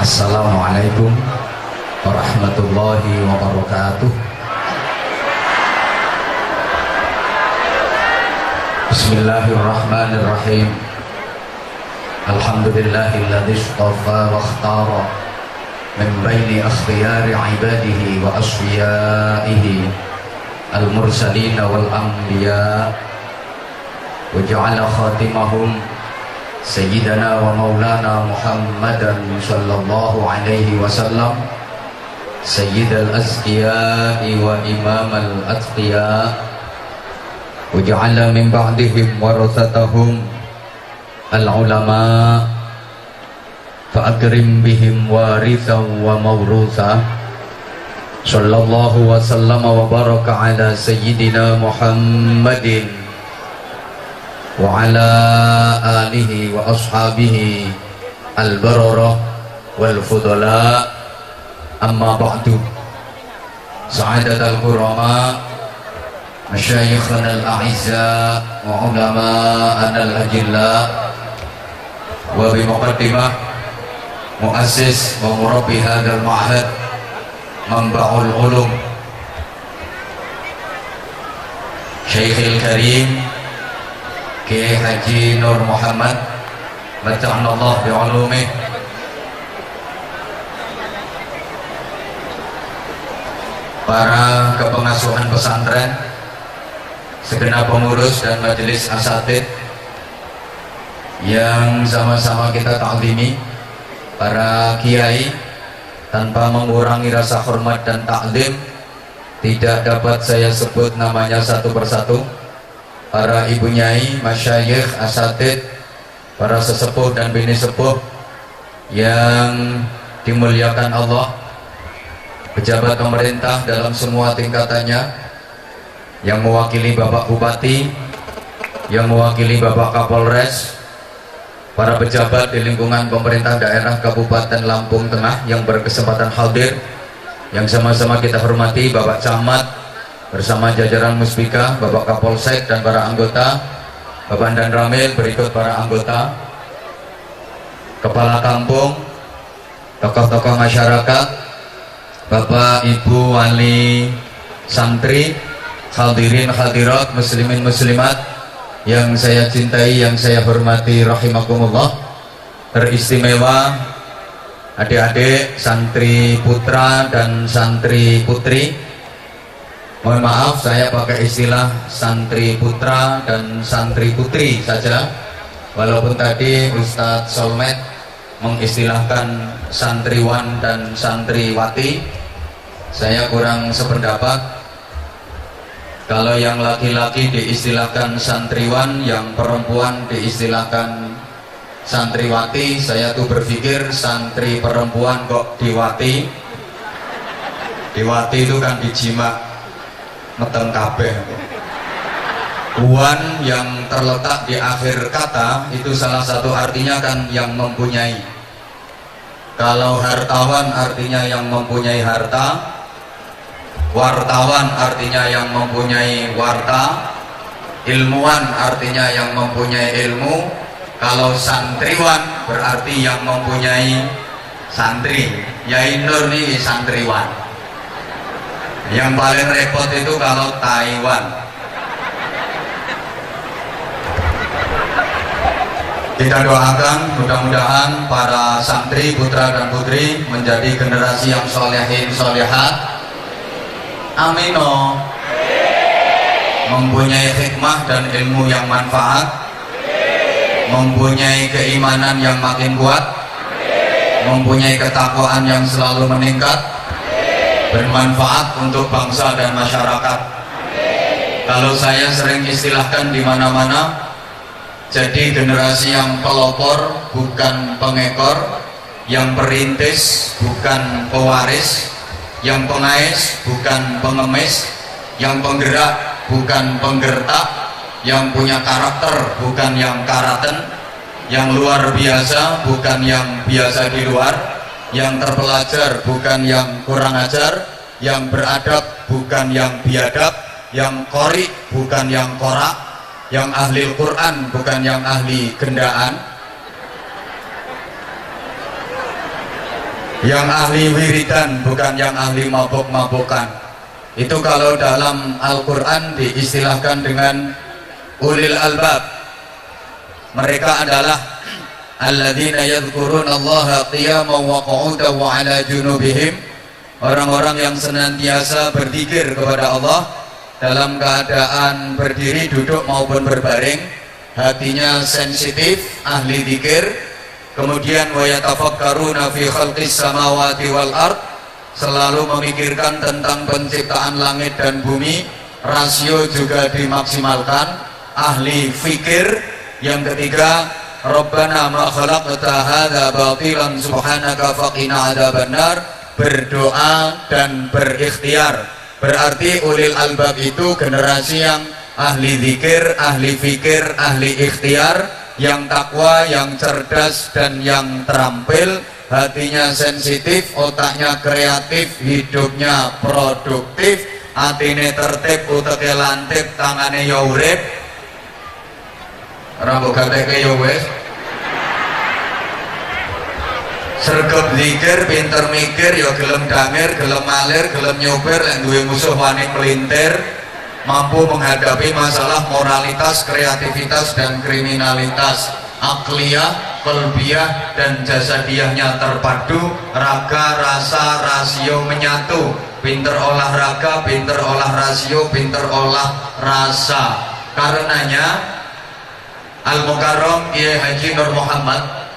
Assalamualaikum warahmatullahi wabarakatuh. Bismillahirrahmanirrahim. Alhamdulillahilladzi istafa wa ikhtara min baini akhyari ibadihi wa asfiyaihi al-mursalin wal anbiya wa ja'ala khatimahum Sayyidina wa maulana Muhammadan sallallahu alaihi wasallam Sayyidal azkiya'i wa imamal atqiya wa ja'ala min ba'dihim warathatahum al-ulama fa akrim bihim warithan wa mawrutha sallallahu wa sallama wa baraka ala Sayyidina Muhammadin wa ala alihi wa ashabihi al-bararah wal fudala, amma ba'du. Sa'adat al-kurama masyayikhana al-a'izza wa ulama'ana al-ajilla wa bimuqaddimah muassis wa murabbi hadal ma'had manba'ul ulum Syekhil Karim Kiai Haji Nur Muhammad Mata'anallah bi'ulumih, para kepengasuhan pesantren, segenap pengurus dan majelis asatid yang sama-sama kita ta'zimi, para kiai, tanpa mengurangi rasa hormat dan taklim, tidak dapat saya sebut namanya satu persatu. Para ibu nyai, masyayikh, asatid, para sesepuh dan bini sepuh yang dimuliakan Allah, pejabat pemerintah dalam semua tingkatannya, yang mewakili Bapak Bupati, yang mewakili Bapak Kapolres, para pejabat di lingkungan pemerintah daerah Kabupaten Lampung Tengah yang berkesempatan hadir, yang sama-sama kita hormati Bapak Camat bersama jajaran Muspika, Bapak Kapolsek dan para anggota, Bapak dan Ramil, berikut para anggota, kepala kampung, tokoh-tokoh masyarakat, Bapak Ibu wali santri, hadirin hadirat, muslimin muslimat yang saya cintai, yang saya hormati rahimakumullah. Teristimewa adik-adik santri putra dan santri putri. Mohon maaf, saya pakai istilah santri putra dan santri putri saja, walaupun tadi Ustadz Solmed mengistilahkan santriwan dan santriwati. Saya kurang sependapat. Kalau yang laki-laki diistilahkan santriwan, yang perempuan diistilahkan santriwati. Saya tuh berpikir santri perempuan kok diwati. Diwati itu kan dijima meteng kabeh. Wan yang terletak di akhir kata itu salah satu artinya kan yang mempunyai. Kalau hartawan artinya yang mempunyai harta, wartawan artinya yang mempunyai warta, ilmuwan artinya yang mempunyai ilmu. Kalau santriwan berarti yang mempunyai santri. Yai Nur nih santriwan. Yang paling repot itu kalau Taiwan. Kita doakan mudah-mudahan para santri, putra dan putri menjadi generasi yang solehin solehat. Amino. Mempunyai hikmah dan ilmu yang manfaat, mempunyai keimanan yang makin kuat, mempunyai ketakwaan yang selalu meningkat, bermanfaat untuk bangsa dan masyarakat. Kalau saya sering istilahkan di mana-mana, jadi generasi yang pelopor bukan pengekor, yang perintis bukan pewaris, yang pengais bukan pengemis, yang penggerak bukan penggertak, yang punya karakter bukan yang karaten, yang luar biasa bukan yang biasa di luar, yang terpelajar bukan yang kurang ajar, yang beradab bukan yang biadab, yang qori bukan yang korak, yang ahli Quran bukan yang ahli gendaan. yang ahli wiridan, bukan yang ahli mabuk-mabukan. Itu kalau dalam Al-Quran diistilahkan dengan ulil albab. Mereka adalah alladzina yadhkuruna Allaha qiyaman wa qu'udan wa ala junubihim, orang-orang yang senantiasa berzikir kepada Allah dalam keadaan berdiri, duduk maupun berbaring, hatinya sensitif, ahli zikir. Kemudian wa yatafakkaruna fi khalqis samawati wal ard, selalu memikirkan tentang penciptaan langit dan bumi, rasio juga dimaksimalkan, ahli fikir. Yang ketiga, Rabbana ma khalaqta hadza batilan subhanaka faqina adzabannar, berdoa dan berikhtiar. Berarti ulil albab itu generasi yang ahli zikir, ahli fikir, ahli ikhtiar, yang takwa, yang cerdas dan yang terampil, hatinya sensitif, otaknya kreatif, hidupnya produktif, atine tertib, uteke lantip, tangane ya urip, rambut gateke ya wis, sregep zikir, pinter mikir, ya gelem damir, gelem malir, gelem nyopir, lek duwe musuh wani melintir, mampu menghadapi masalah moralitas, kreativitas dan kriminalitas, akliyah, qalbiyah dan jasadiyahnya terpadu, raga, rasa, rasio menyatu, pinter olahraga, pinter olah rasio, pinter olah rasa. Karenanya Al-Mukarram Kiai Haji Nur Muhammad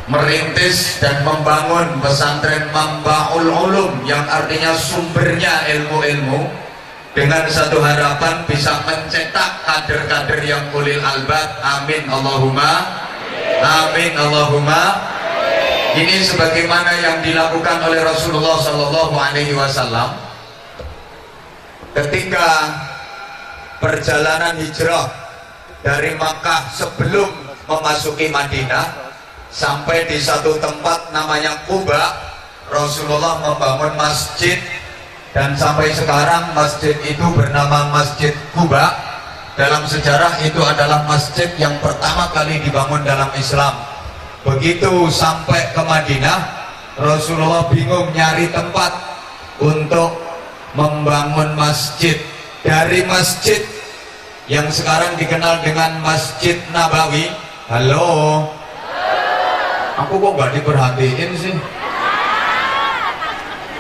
merintis dan membangun pesantren Mambaul Ulum, yang artinya sumbernya ilmu-ilmu, dengan satu harapan bisa mencetak kader-kader yang ulil albab. Amin Allahumma amin Allahumma. Ini sebagaimana yang dilakukan oleh Rasulullah Sallallahu Alaihi Wasallam ketika perjalanan hijrah dari Makkah sebelum memasuki Madinah, sampai di satu tempat namanya Quba. Rasulullah membangun masjid, dan sampai sekarang masjid itu bernama Masjid Quba. Dalam sejarah itu adalah masjid yang pertama kali dibangun dalam Islam. Begitu sampai ke Madinah, Rasulullah bingung nyari tempat untuk membangun masjid. Dari masjid yang sekarang dikenal dengan Masjid Nabawi, halo, aku kok nggak diperhatiin sih?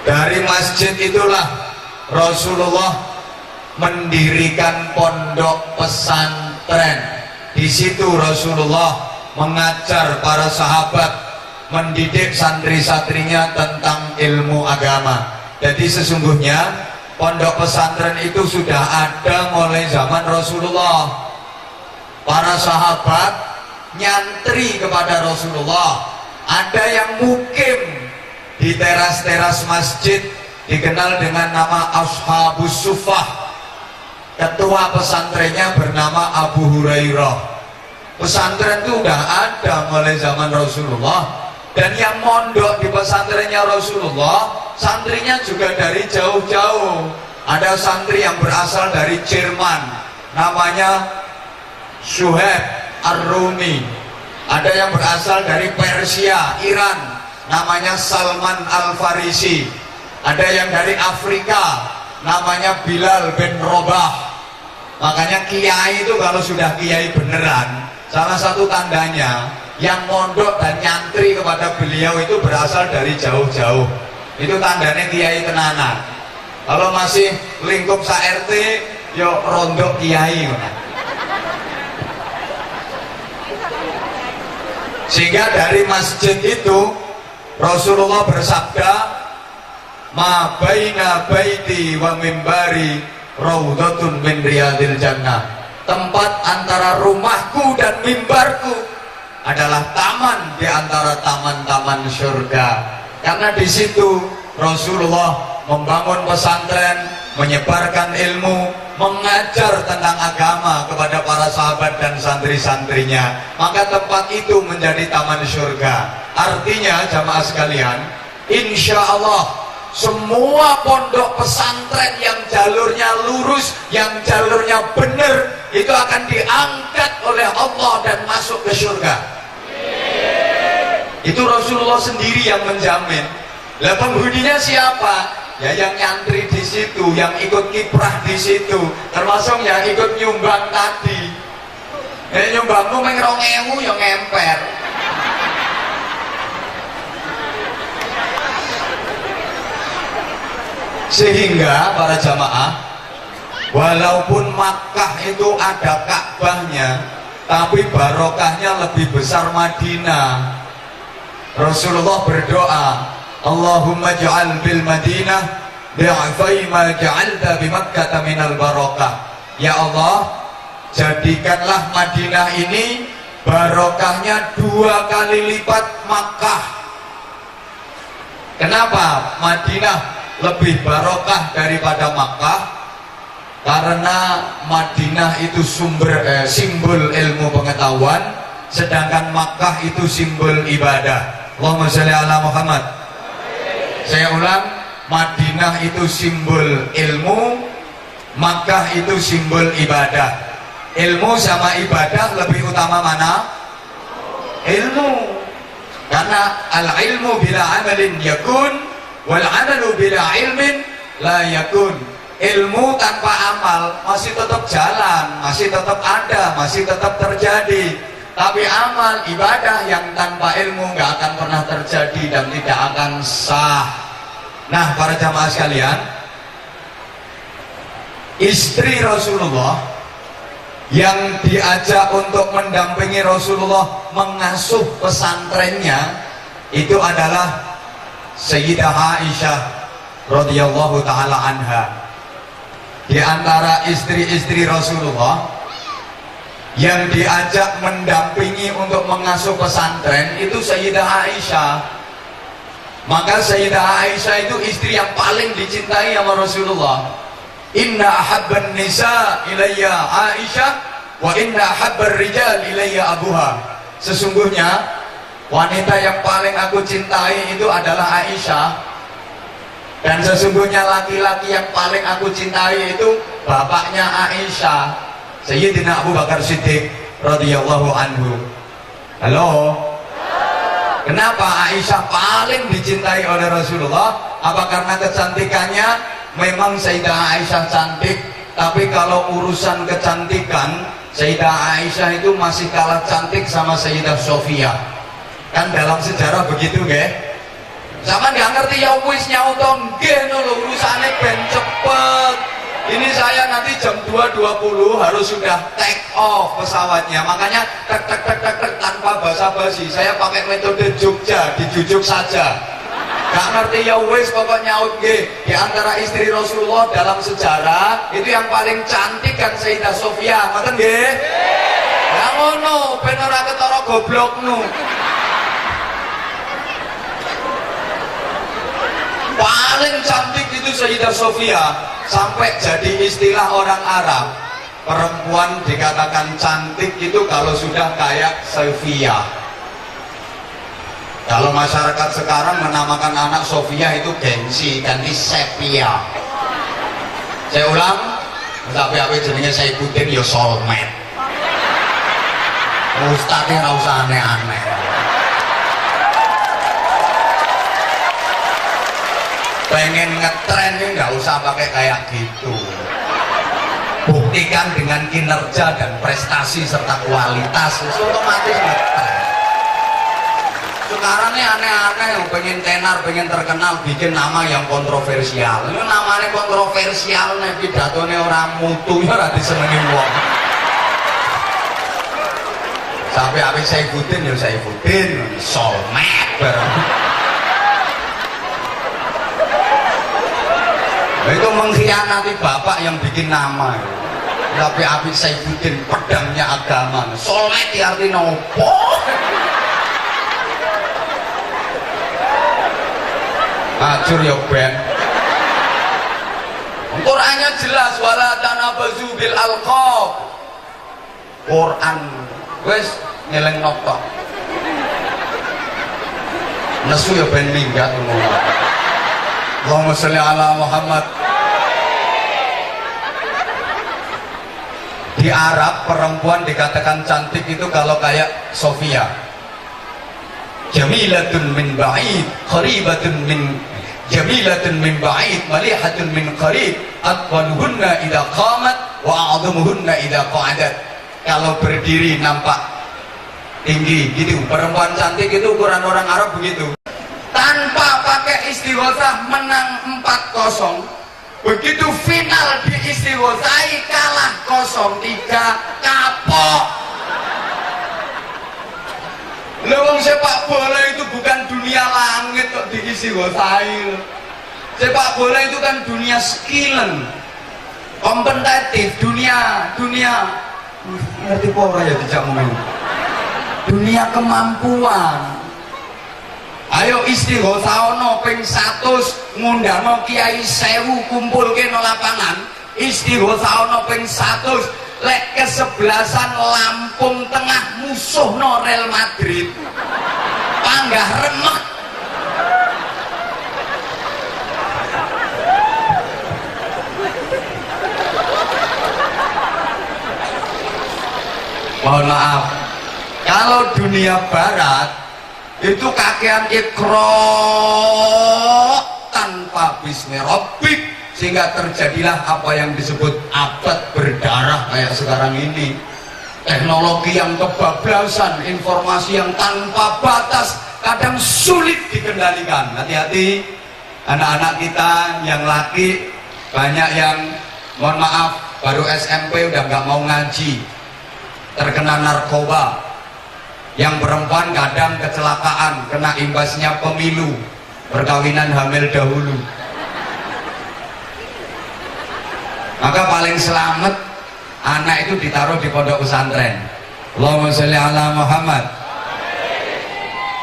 Dari masjid itulah Rasulullah mendirikan pondok pesantren. Di situ Rasulullah mengajar para sahabat, mendidik santri-santrinya tentang ilmu agama. Jadi sesungguhnya pondok pesantren itu sudah ada mulai zaman Rasulullah. Para sahabat nyantri kepada Rasulullah. Ada yang mukim di teras-teras masjid, dikenal dengan nama Ashabus Suffah. Ketua pesantrennya bernama Abu Hurairah. Pesantren itu sudah ada mulai zaman Rasulullah, dan yang mondok di pesantrennya Rasulullah, santrinya juga dari jauh-jauh. Ada santri yang berasal dari Jerman, namanya Suhaib Ar-Rumi. Ada yang berasal dari Persia, Iran, namanya Salman Al-Farisi. Ada yang dari Afrika, namanya Bilal bin Robah. Makanya kiai itu kalau sudah kiai beneran, salah satu tandanya yang mondok dan nyantri kepada beliau itu berasal dari jauh-jauh. Itu tandanya kiai tenanan. Kalau masih lingkup sa-RT, yo rondok kiai. Sehingga dari masjid itu Rasulullah bersabda, ma baina baiti wa mimbari raudhatun min riyadil jannah. Tempat antara rumahku dan mimbarku adalah taman di antara taman-taman surga. Karena di situ Rasulullah membangun pesantren, menyebarkan ilmu, mengajar tentang agama kepada para sahabat dan santri-santrinya. Maka tempat itu menjadi taman surga. Artinya jamaah sekalian, insya Allah semua pondok pesantren yang jalurnya lurus, yang jalurnya benar, itu akan diangkat oleh Allah dan masuk ke surga. Itu Rasulullah sendiri yang menjamin. Lah penghuninya siapa? Ya yang nyantri di situ, yang ikut kiprah di situ, termasuk yang ikut nyumbang tadi. Nyumbangmu meng 2.000 yang ngemper. Sehingga para jamaah, walaupun Makkah itu ada Ka'bahnya, tapi barokahnya lebih besar Madinah. Rasulullah berdoa, Allahumma ja'al bil Madinah bi'afai ma ja'alta bi Makkah minal barakah. Ya Allah, jadikanlah Madinah ini barokahnya 2 kali lipat Makkah. Kenapa Madinah lebih barokah daripada Makkah? Karena Madinah itu simbol ilmu pengetahuan, sedangkan Makkah itu simbol ibadah. Allahumma sholli ala Muhammad. Saya ulang, Madinah itu simbol ilmu, Makkah itu simbol ibadah. Ilmu sama ibadah lebih utama mana? Ilmu. Karena al-ilmu bila amalin yakun, wal amalu bila ilmin la yakun. Ilmu tanpa amal masih tetap jalan, masih tetap ada, masih tetap terjadi. Tapi amal ibadah yang tanpa ilmu nggak akan pernah terjadi dan tidak akan sah. Nah, para jamaah sekalian, istri Rasulullah yang diajak untuk mendampingi Rasulullah mengasuh pesantrennya itu adalah Sayyidah Aisyah radhiyallahu taala anha. Di antara istri-istri Rasulullah yang diajak mendampingi untuk mengasuh pesantren itu Sayyidah Aisyah. Maka Sayyidah Aisyah itu istri yang paling dicintai sama Rasulullah. Inna ahabban nisa ilayya Aisyah wa inna ahabbar rijal ilayya abuha. Sesungguhnya wanita yang paling aku cintai itu adalah Aisyah, dan sesungguhnya laki-laki yang paling aku cintai itu bapaknya Aisyah, Sayyidina Abu Bakar Siddiq radhiyallahu anhu. Halo? Kenapa Aisyah paling dicintai oleh Rasulullah? Apa karena kecantikannya? Memang Sayyidah Aisyah cantik, tapi kalau urusan kecantikan, Sayyidah Aisyah itu masih kalah cantik sama Sayyidah Sofia. Kan dalam sejarah begitu, nggih? Sama nggak ngerti ya wis nyauto nggih lho, urusane ben cepet. Ini saya nanti jam 2.20 harus sudah take off pesawatnya. Makanya tek tek tek tek tek tanpa basa-basi. Saya pakai metode Jogja, dijujuk saja. Gak ngerti ya wis pokoknya nyaut nggih. Di antara istri Rasulullah dalam sejarah itu yang paling cantik kan Sayyidah Sofia, ngoten nggih? Ya ngono, ben ora ketara goblokmu. Paling cantik itu Sayyidah Sofia, sampai jadi istilah orang Arab. Perempuan dikatakan cantik itu kalau sudah kayak Sofia. Kalau masyarakat sekarang menamakan anak Sofia itu gengsi, ganti Sepia. Saya ulang, tapi apa jenenge Saifuddin ya Solmed. Ustadznya nggak usah aneh-aneh. Pengen ngetren ini nggak usah pakai kayak gitu. Buktikan dengan kinerja dan prestasi serta kualitas, otomatis ngetren. Sekarang ini aneh-aneh, pengen tenar, pengen terkenal, bikin nama yang kontroversial. Ini namanya kontroversial, nih pidatonya orang mutu, ya rada disenengin wong. Sampai habis Saifuddin, ya Saifuddin, Solmed bareng. Itu mengkhianati bapak yang bikin nama. Tapi habis Saifuddin, pedangnya agama. Solmed artinya opo? Acur ya ben. Qurannya jelas, wala tanabazu bil alqab. Quran wis ngeleng noktok. Nesu ya ben minggat ngono. Allahumma sholli ala Muhammad. Di Arab perempuan dikatakan cantik itu kalau kayak Sofia. jamilatun min ba'id kharibatun min jamilatun min ba'id malihatun min qarib atwaluhunna idza qamat wa a'dhamuhunna idza qa'adat. Kalau berdiri nampak tinggi gitu. Perempuan cantik itu ukuran orang Arab begitu. Tanpa pakai istighosah menang 4-0. Begitu final di istighosahi kalah 0-3, kapok. Lewong sepak bola itu bukan dunia langit kok di istighosahi. Sepak bola itu kan dunia skill, kompetitif, dunia ngerti apa ya tidak ngomong. Dunia kemampuan. Ayo istighosah ono ping 100 ngundang Kiai 1000 kumpulke no lapangan. Istighosah ono ping 100 lek kesebelasan Lampung Tengah musuh no Real Madrid. Panggah remek. Mohon maaf, kalau dunia barat itu kakean ikro tanpa bismi rabbik, sehingga terjadilah apa yang disebut abad berdarah kayak sekarang ini. Teknologi yang kebablasan, informasi yang tanpa batas, kadang sulit dikendalikan. Hati-hati anak-anak kita yang laki, banyak yang mohon maaf baru SMP udah nggak mau ngaji, terkena narkoba. Yang perempuan kadang kecelakaan, kena imbasnya pemilu, perkawinan hamil dahulu. Maka paling selamat anak itu ditaruh di pondok pesantren. Allahumma sholli ala Muhammad.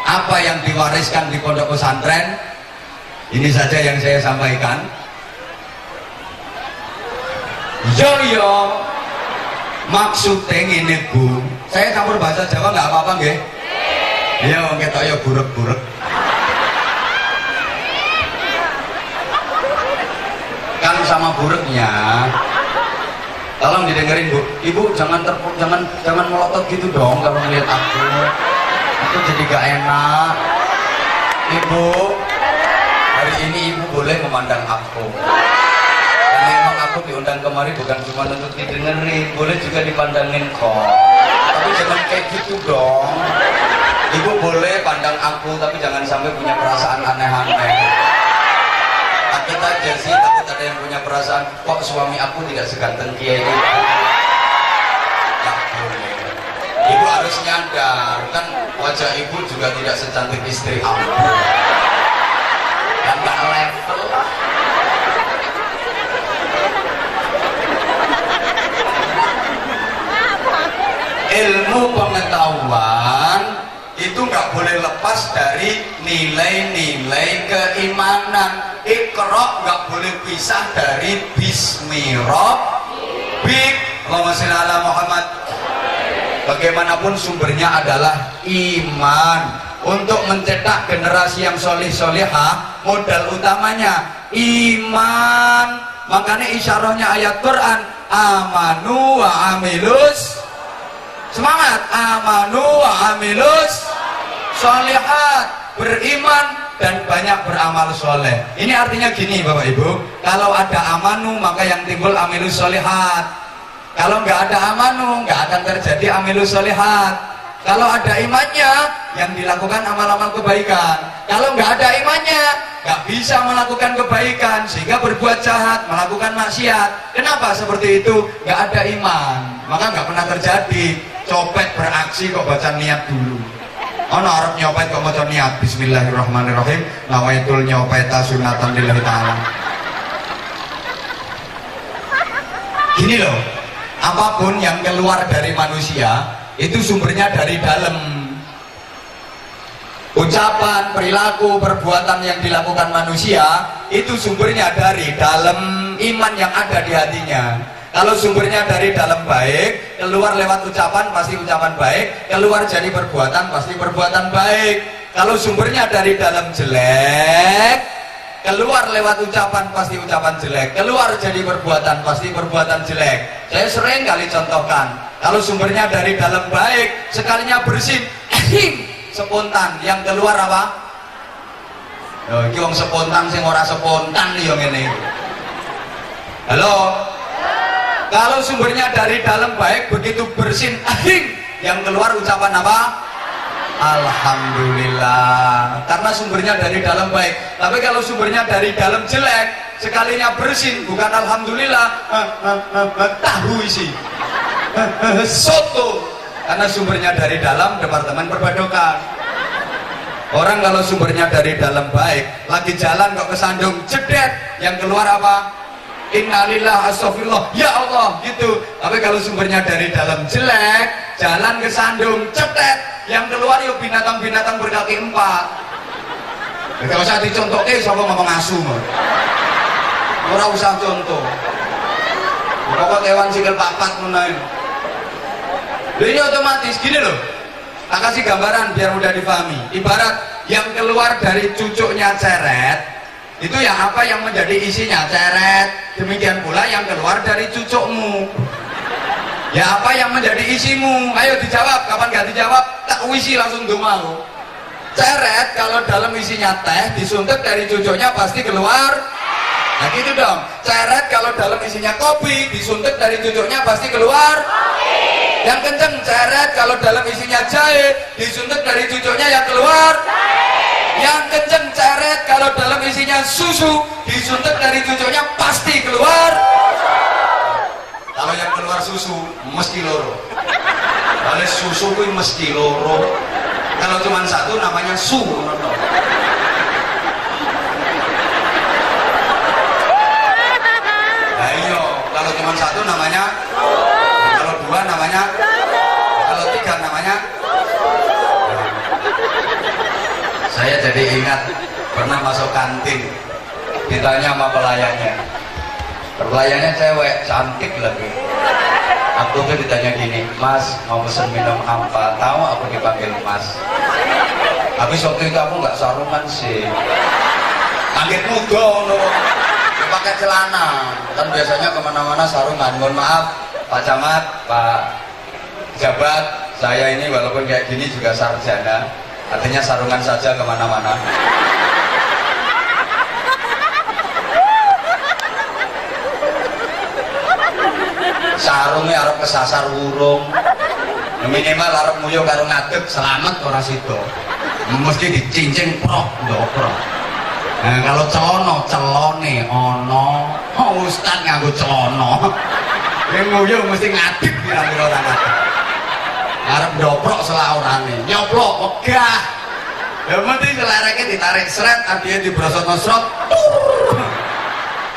Apa yang diwariskan di pondok pesantren? Ini saja yang saya sampaikan. Yo maksudnya ini Bu, saya campur bahasa Jawa nggak apa-apa nggih? Iya, wong ketok ya burek-burek. Kan sama bureknya. Tolong didengerin Bu. Ibu jangan melotot gitu dong kalau ngeliat aku. Itu jadi gak enak. Ibu, hari ini Ibu boleh memandang aku. Memang aku diundang kemari bukan cuma untuk didengerin, boleh juga dipandangin kok. Tapi jangan kayak gitu dong. Ibu boleh pandang aku, tapi jangan sampai punya perasaan aneh-aneh. Takut aja sih, takut ada yang punya perasaan, kok suami aku tidak seganteng Kiai itu. Tak boleh. Ibu harus nyadar, kan wajah ibu juga tidak secantik istri aku. Dan gak level lah. Ilmu pengetahuan itu nggak boleh lepas dari nilai-nilai keimanan. Iqra nggak boleh pisah dari bismi rabbik. Allahumma sholli ala Muhammad. Bagaimanapun sumbernya adalah iman. Untuk mencetak generasi yang solih-solihah, modal utamanya iman. Makanya isyarahnya ayat Quran, amanu wa amilus. Semangat, amanu wa amilus sholihat, beriman dan banyak beramal soleh. Ini artinya gini Bapak Ibu, kalau ada amanu maka yang timbul amilus sholihat. Kalau nggak ada amanu nggak akan terjadi amilus sholihat. Kalau ada imannya yang dilakukan amal-amal kebaikan. Kalau nggak ada imannya nggak bisa melakukan kebaikan, sehingga berbuat jahat, melakukan maksiat. Kenapa seperti itu? Nggak ada iman, maka nggak pernah terjadi. Copet beraksi kok baca niat dulu. Ono arep nyopet kok maca niat bismillahirrahmanirrahim, nawaitul nyopeta sunatan lillahi ta'ala. Gini loh, apapun yang keluar dari manusia itu sumbernya dari dalam. Ucapan, perilaku, perbuatan yang dilakukan manusia itu sumbernya dari dalam iman yang ada di hatinya. Kalau sumbernya dari dalam baik, keluar lewat ucapan pasti ucapan baik, keluar jadi perbuatan pasti perbuatan baik. Kalau sumbernya dari dalam jelek, keluar lewat ucapan pasti ucapan jelek, keluar jadi perbuatan pasti perbuatan jelek. Saya sering kali contohkan, kalau sumbernya dari dalam baik, sekalinya bersin, spontan, yang keluar apa? Iki wong spontan sing ora spontan yo ngene. Halo. Kalau sumbernya dari dalam baik, begitu bersin ahing, yang keluar ucapan apa? Alhamdulillah, karena sumbernya dari dalam baik. Tapi kalau sumbernya dari dalam jelek, sekalinya bersin bukan alhamdulillah, tahu isi soto, karena sumbernya dari dalam departemen perbadokan. Orang kalau sumbernya dari dalam baik, lagi jalan kok kesandung jedet, yang keluar apa? Innalillah astagfirullah, ya Allah, gitu. Tapi kalau sumbernya dari dalam jelek, jalan kesandung cetet, yang keluar yuk binatang-binatang berkaki empat. Kalau usah dicontoh, siapa ngomong asu mah. Ora usah contoh. Pokok hewan sikil papat menaik. Ini otomatis gini loh. Tak kasih gambaran biar mudah dipahami. Ibarat yang keluar dari cucuknya ceret, itu ya apa yang menjadi isinya ceret. Demikian pula yang keluar dari cucukmu. Ya apa yang menjadi isimu? Ayo dijawab. Kapan gak dijawab? Tak wisi langsung mau. Ceret kalau dalam isinya teh, disuntik dari cucuknya pasti keluar. Nah gitu dong. Ceret kalau dalam isinya kopi, disuntik dari cucuknya pasti keluar. Yang kenceng ceret kalau dalam isinya jahe, disuntik dari cucuknya yang keluar. Yang kenceng ceret kalau dalam isinya susu, disuntik dari cucuknya pasti keluar. Kalau yang keluar susu mesti loro. Kalau susu itu mesti loro. Kalau cuma satu namanya su. Nah iyo, kalau cuma satu namanya, kalau dua namanya, kalau tiga namanya. Saya jadi ingat pernah masuk kantin, ditanya sama pelayannya. Pelayannya cewek, cantik lagi. Aku tuh ditanya gini, Mas mau pesen minum apa? Tahu aku dipanggil Mas. Habis waktu itu aku nggak sarungan sih. Kaget muda no. Pakai celana. Kan biasanya kemana-mana sarungan. Mohon maaf, Pak Camat, Pak Jabat, saya ini walaupun kayak gini juga sarjana. Artinya sarungan saja kemana-mana. Sarungnya harap kesasar urung, minimal harap muyo karo ngadeg selamat ora sido, mesti dicincin prok ndoprok. Nah kalau celono celone ono, ustad nganggo celono, yang muyo mesti ngadeg kira-kira ora ngadeg. Harap ndoprok selaurane, nyoplok wegah. Ya mesti selereke ditarik seret, artinya dibrosotno srot.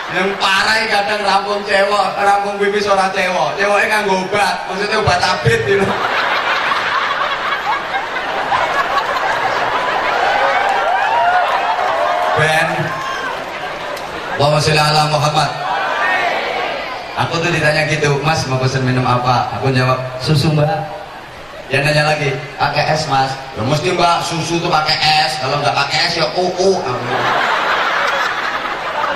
Yang parah kadang rampung cewek, rampung pipis ora cewek, ceweknya nganggo obat, maksudnya obat abit gitu. Ben, Allahumma sholli ala Muhammad. Aku tuh ditanya gitu, Mas mau pesen minum apa? Aku jawab susu mbak. Dia nanya lagi, pakai es mas? Ya mesti mbak, susu tuh pakai es, kalau nggak pakai es ya kuku.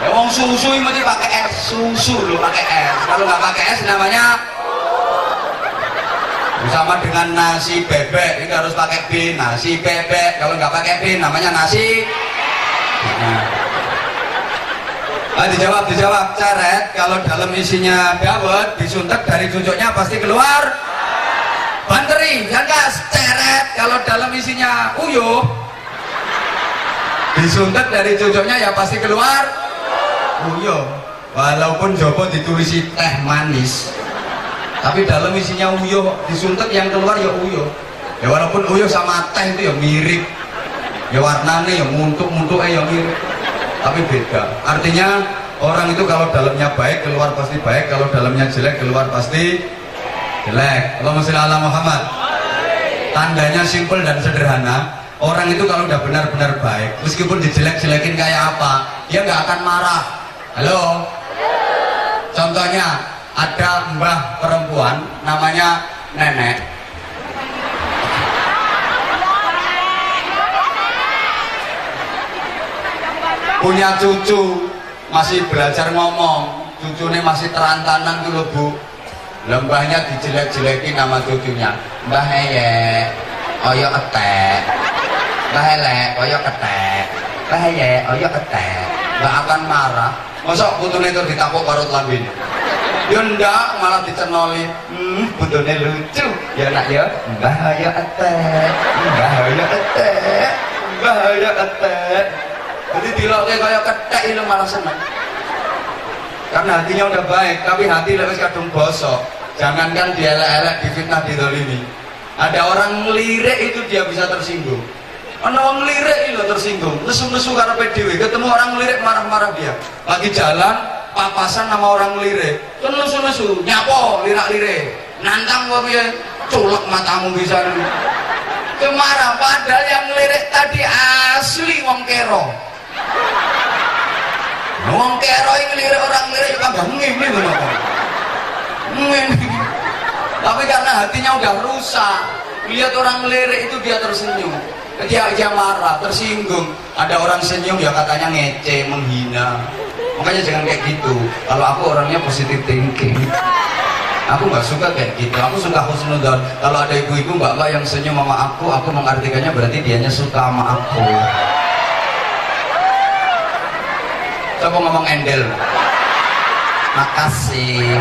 Ya wong susu ini mesti pakai es, susu lo pakai es. Kalau nggak pakai es namanya sama dengan nasi bebek, ini harus pakai bin, nasi bebek. Kalau nggak pakai bin namanya nasi. Dijawab ceret. Kalau dalam isinya dawet, disuntik dari cucuknya pasti keluar. Banteri, yang gas ceret. Kalau dalam isinya uyuh, disuntik dari cucuknya ya pasti keluar. Uyuh, walaupun jopo ditulisi teh manis, tapi dalam isinya uyuh, disuntik yang keluar ya uyuh. Ya walaupun uyuh sama teh itu ya mirip, ya warnanya ya muntuk-muntuknya ya mirip, tapi beda. Artinya orang itu kalau dalamnya baik keluar pasti baik, kalau dalamnya jelek keluar pasti jelek. Allahumma sholli ala Muhammad. Tandanya simpel dan sederhana. Orang itu kalau udah benar-benar baik, meskipun dijelek-jelekin kayak apa, dia nggak akan marah. Halo? Contohnya, ada mbah perempuan, namanya nenek. Punya cucu, masih belajar ngomong, cucunya masih terantanan dulu bu. Lembahnya dijelek-jelekin sama cucunya. Mbah heye, oyo etek. elek kaya kethek, ya kaya kethek, nggak akan marah. Masa putune itu ditapuk karo lambene? Ya ndak, malah dicenoli. Putune lucu. Ya nak ya, bahaya kethek, bahaya kethek, bahaya kethek. Jadi dilokke kaya kethek itu malah seneng. Karena hatinya udah baik, tapi hati lebih kadung bosok. Jangankan dia elek-elek, difitnah, didolimi. Ada orang ngelirik itu dia bisa tersinggung. Orang ngelirik itu tersinggung, nesu-nesu karena PDW, ketemu orang ngelirik marah-marah dia. Lagi jalan, papasan sama orang ngelirik, kan nesu-nesu, nyapo, lirak-lirik, nantang kok ya, culek matamu bisa. Kemarah, padahal yang ngelirik tadi asli wong kero. Wong kero yang ngelirik orang ngelirik juga gak ngimli loh. Tapi karena hatinya udah rusak, lihat orang ngelirik itu dia tersenyum. Dia marah, tersinggung. Ada orang senyum ya katanya ngece, menghina. Makanya jangan kayak gitu. Kalau aku orangnya positive thinking, aku nggak suka kayak gitu. Aku suka husnudzon. Kalau ada ibu-ibu mbak-mbak yang senyum sama aku mengartikannya berarti dianya suka sama aku. Coba ngomong endel. Makasih.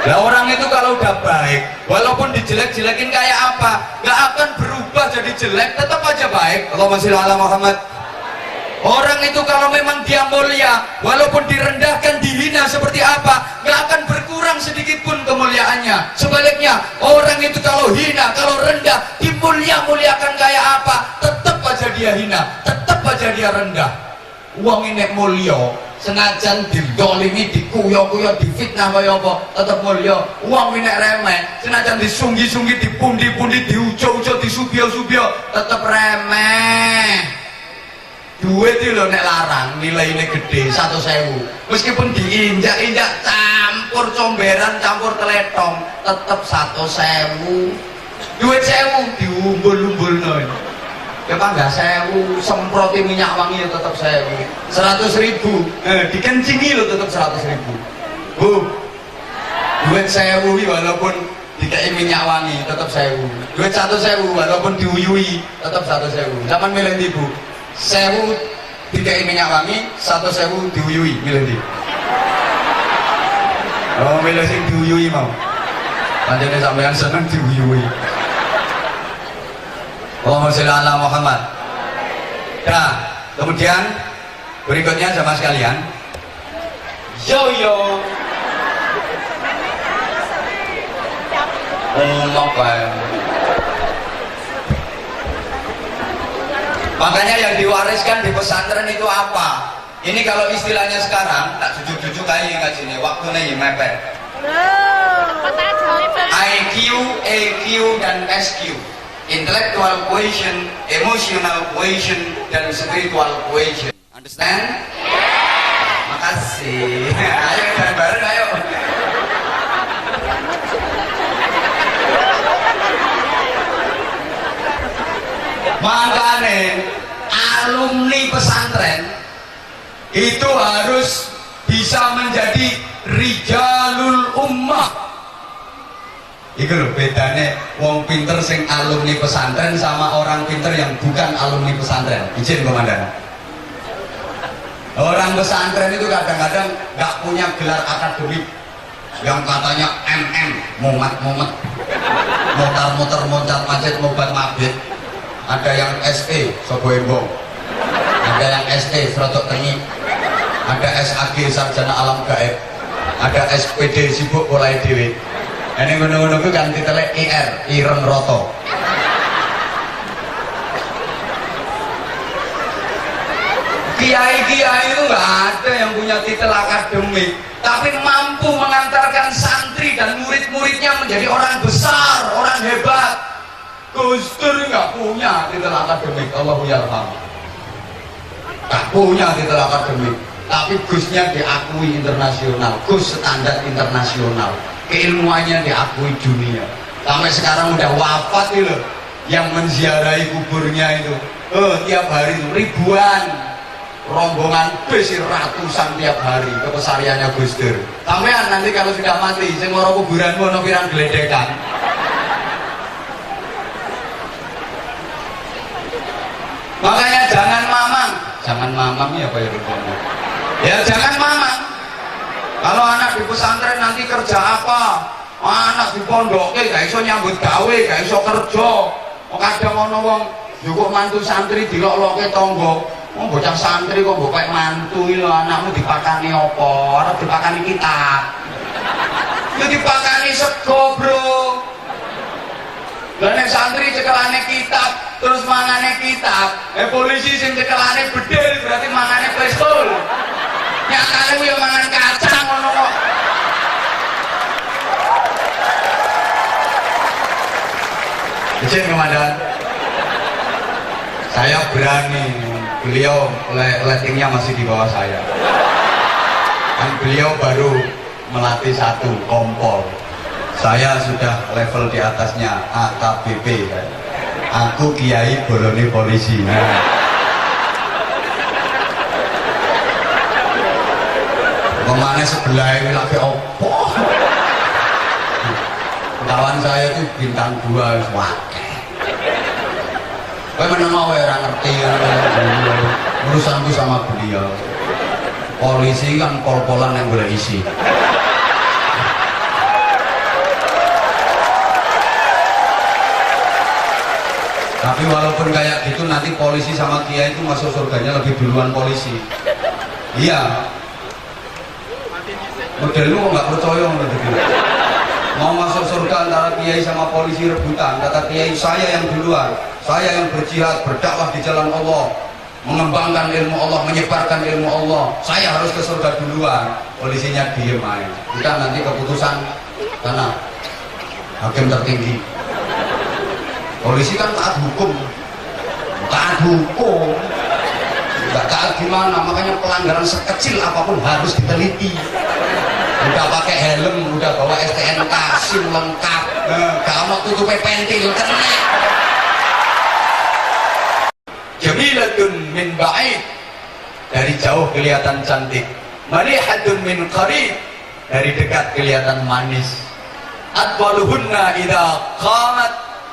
Lah orang itu kalau udah baik, walaupun dijelek-jelekin kayak apa, gak akan berubah jadi jelek, tetap aja baik. Allahumma sholli ala Muhammad. Orang itu kalau memang dia mulia, walaupun direndahkan, dihina seperti apa, gak akan berkurang sedikit pun kemuliaannya. Sebaliknya, orang itu kalau hina, kalau rendah, dimulia-muliakan kayak apa, tetap aja dia hina, tetap aja dia rendah. Uang ini mulia, senajan didolimi, dikuyo-kuyo, difitnah kaya apa, tetap mulia. Uang ini remeh, senajan disunggi-sunggi, dipundi-pundi, diujo-ujo, disubio-subio, tetap remeh. Duit itu loh nek larang, nilai ini gede, 1.000. Meskipun diinjak-injak, campur comberan, campur teletong, tetap 1.000. Duit 1.000 diumbul-umbul noy. Ya pak nggak 1.000, semproti minyak wangi ya tetap 1.000. 100.000, dikencingi lo tetap 100.000. Bu, duit 1.000 walaupun dikai minyak wangi tetap 1.000. Duit 1.000 walaupun diuyui tetap 1.000. Zaman milih ibu, 1.000 dikai minyak wangi, 1.000 diuyui, milih di. Oh milih sing diuyui mau. Panjangnya sampean seneng diuyui. Allahumma sholli ala Muhammad. Nah, kemudian berikutnya sama sekalian. Yo. Makanya yang diwariskan di pesantren itu apa? Ini kalau istilahnya sekarang, tak jujur-jujur kayak ngajinya, waktunya mepet. IQ, EQ, dan SQ. Intellectual quotient, emotional quotient, dan spiritual quotient. Understand? Yeah. Makasih. Ayo bareng-bareng ayo. Makanya alumni pesantren itu harus bisa menjadi rijalul ummah. Itu loh bedanya wong pinter sing alumni pesantren sama orang pinter yang bukan alumni pesantren. Izin komandan. Orang pesantren itu kadang-kadang nggak punya gelar akademik yang katanya MM, momat, motor, moncat macet, mobat mabit. Ada yang SE, sobo embong. Ada yang SE, serotok tengi. Ada SAG, sarjana alam gaib. Ada SPD, sibuk mulai dewe. Ini ngono-ngono itu kan titelnya IR, Ireng Roto. Kiai-kiai itu nggak ada yang punya titel akademik, tapi mampu mengantarkan santri dan murid-muridnya menjadi orang besar, orang hebat. Gus Dur nggak punya titel akademik, Allahu yarham. Nggak punya titel akademik, tapi Gusnya diakui internasional, Gus standar internasional. Keilmuannya diakui dunia. Sampai sekarang udah wafat itu loh, yang menziarahi kuburnya itu tiap hari itu ribuan rombongan bis, ratusan tiap hari ke pesariannya Gus Dur. Sampean nanti kalau sudah mati sing ora kuburanmu ono pirang gledekan. Makanya jangan mamang ya Pak Irfan. Ya jangan mamang. Kalau anak di pesantren nanti kerja apa? Anak di pondok gak iso nyambut gawe, gak iso kerja. Kadang ono wong njukuk mantu santri dilok-loke tangga. Wong bocah santri kok mbok pek mantu lho, anakmu dipakani apa? Arep dipakani kitab. Ya dipakani sego, Bro. Lah nek santri cekelane kitab, terus mangane kitab. Polisi sing cekelane bedil berarti mangane pistol. Nyatane ku ya mangan kacang ngono kok. Izin Komandan. Saya berani, beliau ratingnya masih di bawah saya. Kan beliau baru melatih 1 kompol. Saya sudah level di atasnya AKBP. Aku kiai bolone polisi. Nah. Kemana sebelah ini lagi opo? Kawan saya itu bintang 2 wakil. Kau mana mau orang ngerti urusanku sama beliau. Polisi kan pol-polan yang boleh isi. Tapi walaupun kayak gitu nanti polisi sama kiai itu masuk surganya lebih duluan polisi. Iya. Model lu nggak percaya gitu. Mau masuk surga antara kiai sama polisi rebutan. Kata kiai, saya yang duluan, saya yang berjihad, berdakwah di jalan Allah, mengembangkan ilmu Allah, menyebarkan ilmu Allah. Saya harus ke surga duluan. Polisinya diem aja. Kita nanti keputusan karena hakim tertinggi. Polisi kan taat hukum, nggak taat gimana? Makanya pelanggaran sekecil apapun harus diteliti. Udah pakai helm, udah bawa STNK, SIM lengkap, kalau tutup pentil kena. Jamilatun min ba'id, dari jauh kelihatan cantik. Malihatun min qarib, dari dekat kelihatan manis. Atwaluhunna idza qamat,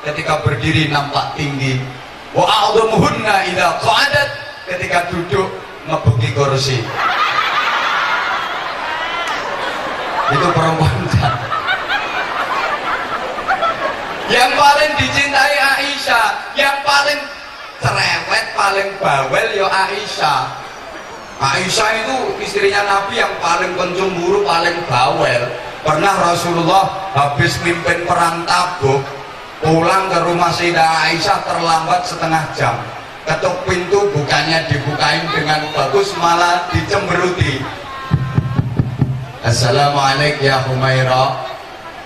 ketika berdiri nampak tinggi. Wa a'dhamuhunna idza qa'adat, ketika duduk ngebuki kursi. Itu perempuan cantik. Yang paling dicintai Aisyah, yang paling cerewet, paling bawel ya Aisyah. Aisyah itu istrinya Nabi yang paling pencemburu, paling bawel. Pernah Rasulullah habis mimpin perang Tabuk, pulang ke rumah Sayyidah Aisyah terlambat setengah jam. Ketuk pintu bukannya dibukain dengan bagus, malah dicemberuti. Assalamualaikum ya Humairah.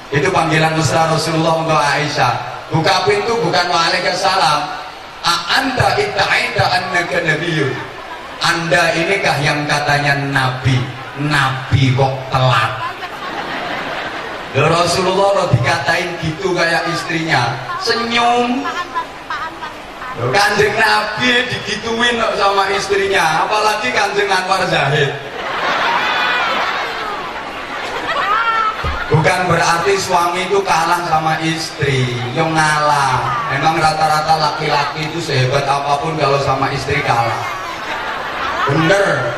Itu panggilan mesra Rasulullah untuk Aisyah. Buka pintu bukan waalaikumsalam. Anda idda'aita annaka nabiyyun. Anda inikah yang katanya nabi? Nabi kok telat. Rasulullah lo dikatain gitu kayak istrinya, senyum. Kanjeng Nabi digituin sama istrinya, apalagi Kanjeng Anwar Zahid. Bukan berarti suami itu kalah sama istri, yang ngalah. Memang rata-rata laki-laki itu sehebat apapun kalau sama istri kalah. Bener.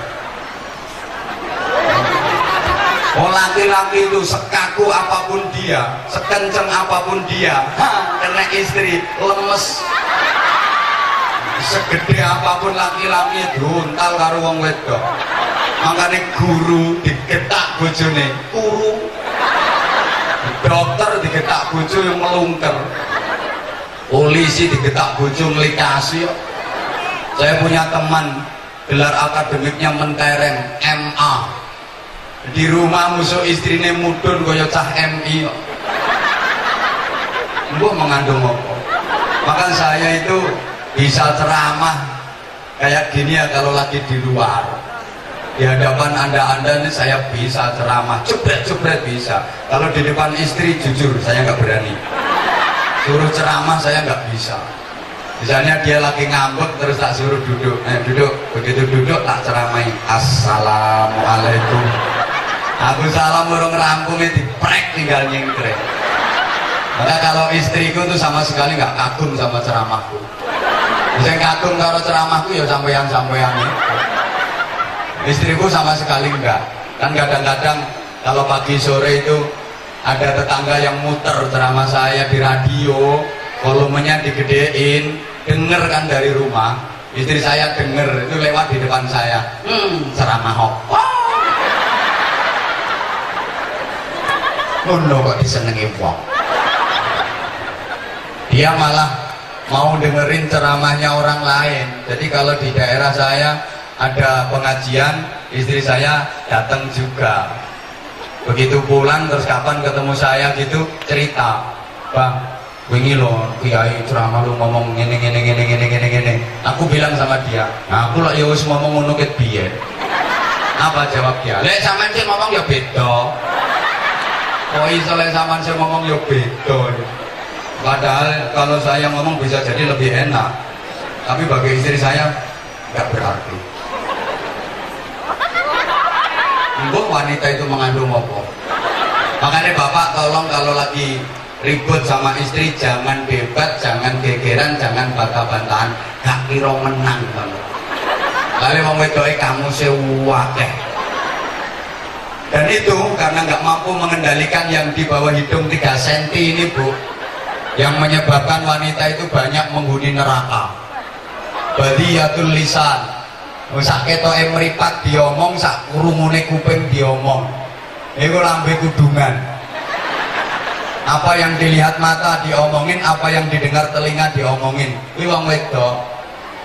Oh, laki-laki itu sekaku apapun dia, sekenceng apapun dia, kena istri lemes. Segede apapun laki-laki druntal karo wong wedok. Makanya guru digetak bojone kurung. Dokter digetak bojo yang melungker, polisi digetak bojo ngelikasi. Saya punya teman gelar akademiknya mentereng, MA. Di rumah musuh istrinya mudun kaya cah MI. Mbok mengandung apa? Maka saya itu bisa ceramah kayak gini ya kalau lagi di luar. Di hadapan anda ini saya bisa ceramah, jebret-jebret bisa. Kalau di depan istri jujur saya nggak berani. Suruh ceramah saya nggak bisa. Misalnya dia lagi ngambek terus tak suruh duduk, duduk. Begitu duduk tak ceramai. Assalamualaikum. Aku salam urung rampungnya diprek tinggal nyingkrek. Maka kalau istriku tuh sama sekali nggak kagum sama ceramahku. Bisa ngatung karo ceramahku ya sampeyan-sampeyan. Istriku sama sekali enggak. Kan kadang-kadang kalau pagi sore itu ada tetangga yang muter ceramah saya di radio, volumenya digedein, denger kan dari rumah. Istri saya denger, itu lewat di depan saya. Ceramah apa? Ngono kok disenengi wong. Dia malah mau dengerin ceramahnya orang lain. Jadi kalau di daerah saya ada pengajian, istri saya datang juga. Begitu pulang terus kapan ketemu saya gitu cerita, Bang, wingi lo kiai ceramah lu ngomong gini. Aku bilang sama dia, nah aku lah ya wis ngomong ngono ket biyen. Apa jawab dia? Lek sampean sing ngomong ya beda. Kok iso lek sampean sing ngomong ya beda. Padahal kalau saya ngomong bisa jadi lebih enak. Tapi bagi istri saya enggak berarti. Mbok wanita itu mengandung apa? Makanya bapak tolong kalau lagi ribut sama istri jangan debat, jangan gegeran, jangan bantah-bantahan. Gak kira menang kamu. Lalu wong wedoke kamu sewakeh. Dan itu karena nggak mampu mengendalikan yang di bawah hidung 3 cm ini, Bu, yang menyebabkan wanita itu banyak menghuni neraka. Badiyatul lisan. Sak ketoke mripat diomong, sak krungune kuping diomong. Iku lambe kudungan. Apa yang dilihat mata diomongin, apa yang didengar telinga diomongin. Kuwi wong wedok.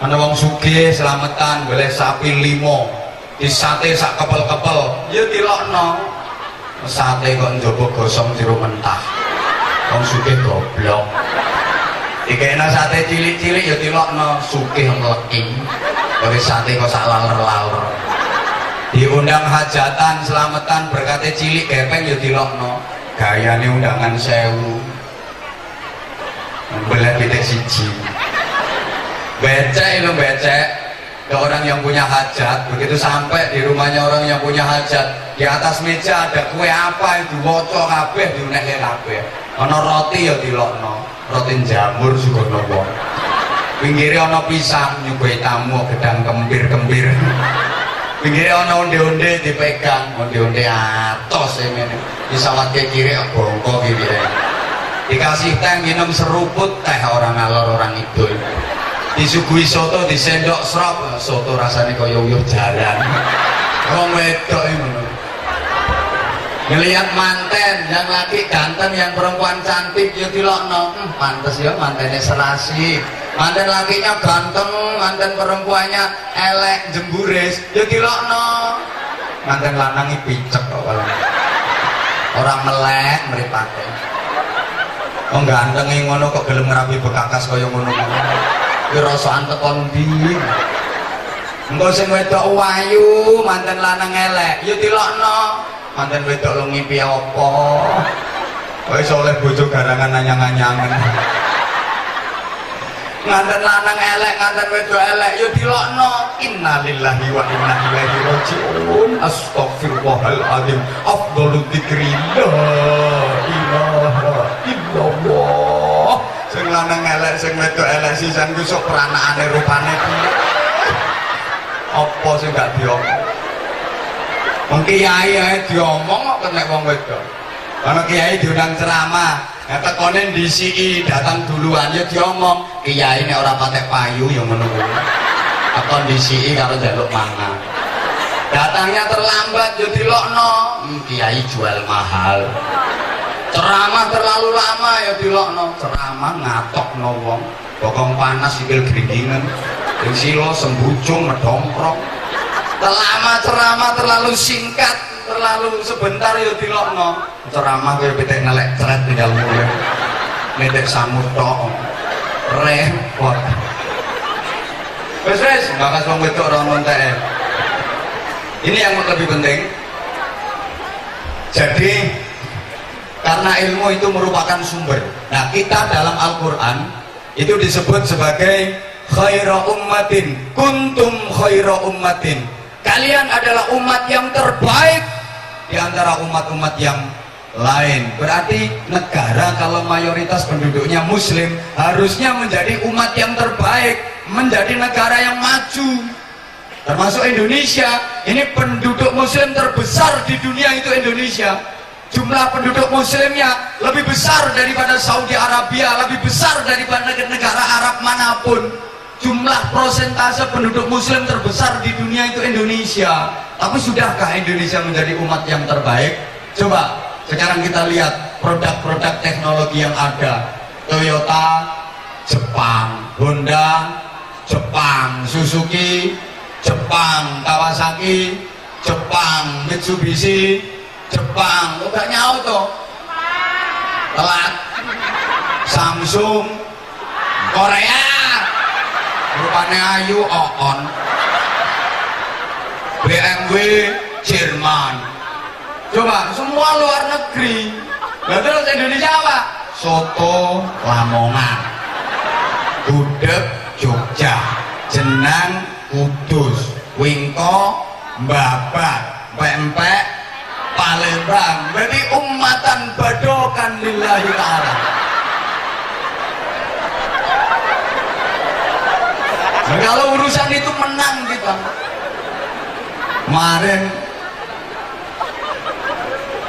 Ana wong sugih slametan golek sapi 5, disate sak kepel-kepel, ya dilokno. Sate kok njaba gosong jero mentah. Wong sugih goblok. Dikena sate cilik-cilik ya dilokno, sugih mleki. Kok sate kok sak laler-laler. Diundang hajatan selamatan berkate cilik gepeng ya dilokno. Gayane undangan 1000. Belah pitik siji. Becek lho, becek ke orang yang punya hajat. Begitu sampai di rumahnya orang yang punya hajat, di atas meja ada kue apa itu, bocor kabeh diunekke kabeh. Ana roti ya dilokno, roti jamur sugono wong. Pinggire ana pisang nyuguhi tamu gedang kembir-kembir. Pinggire ana onde-onde dipegang, onde-onde atos ngene. Disawatke kiri bongko kiri. Dikasih teh minum seruput teh orang ngalor orang idul. Disuguhi soto disendok serap, soto rasanya kaya uyuh jalan. Wong wedok iki ngono. Ngelihat manten yang laki ganteng, yang perempuan cantik ya dilokno. Pantes ya mantene serasi. Manten lakinya ganteng, manten perempuannya elek jemburis ya dilokno. Manten lanangi picek kok wae. Ora melek mripate. Wong ganteng ngono kok gelem ngrapi bekakas kaya ngono-ngono. Ki rasane tekon ndi. Engko sing wedok wayu, manten lanang elek, ya dilokno. Manten wedok lu ngimpi apa? Kowe iso oleh bojo garangan anyang-anyangen. Manten lanang elek, manten wedok elek, ya dilokno. Innalillahi wa inna ilaihi raji'un. Astagfirullahaladzim. Afdhalul dzikri la ilaha illallah. Sing lanang elek, sing wedok elek sisan ku sok peranakane rupane piye. Apa sing gak diomong? Wong kiai ae diomong kok kena wong wedok. Ana kiai diundang ceramah, ya tekone ndisiki datang duluan ya diomong. Kiai nek ora patek payu ya ngono kuwi. Tekon ndisiki karo njaluk mangan. Datangnya terlambat ya dilokno. Kiai jual mahal. Ceramah terlalu lama ya dilokno. Ceramah ngatokno wong. Bokong panas sikil gringingan. Ing silo sembucung medongkrok. Lama ceramah terlalu singkat, terlalu sebentar ya dilokno. Ceramah kaya pitik ngelek ceret tinggal mulai. Nitik samut tok. Repot. Wes bakas wong wedok ora nontek. Ini yang lebih penting. Jadi karena ilmu itu merupakan sumber. Nah, kita dalam Al-Qur'an itu disebut sebagai khaira ummatin, kuntum khaira ummatin. Kalian adalah umat yang terbaik di antara umat-umat yang lain. Berarti negara kalau mayoritas penduduknya muslim harusnya menjadi umat yang terbaik. menjadi negara yang maju, termasuk Indonesia. Ini penduduk muslim terbesar di dunia itu Indonesia. Jumlah penduduk muslimnya lebih besar daripada Saudi Arabia, lebih besar daripada negara Arab manapun. Jumlah prosentase penduduk muslim terbesar di dunia itu Indonesia. Tapi sudahkah Indonesia menjadi umat yang terbaik? Coba sekarang kita lihat produk-produk teknologi yang ada. Toyota Jepang, Honda Jepang, Suzuki Jepang, Kawasaki Jepang, Mitsubishi Jepang. Udah nyaut toh, telat. Samsung Korea, rupanya ayu on. BMW Jerman. Coba semua luar negeri. Nah, terus Indonesia apa? Soto Lamongan, gudeg Jogja, jenang Kudus, wingko Babat, pempek Palembang. Berarti umatan badokan lillahi ta'ala. Nah, kalau urusan itu menang kita. Kemarin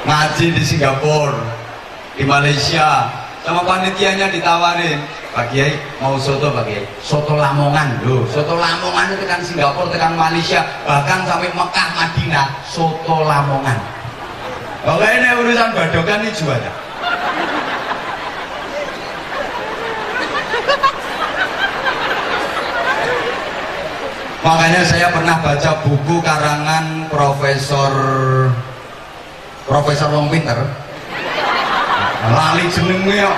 ngaji di Singapura, di Malaysia, sama panitianya ditawarin, Pak Kiai mau soto Pak Kiai, soto Lamongan loh. Soto Lamongan itu tekan Singapura, tekan Malaysia, bahkan sampai Mekah, Madinah, soto Lamongan. Oke, ini urusan badokan ini juara. Makanya saya pernah baca buku karangan Profesor Wong Pinter. Lali jenengnya.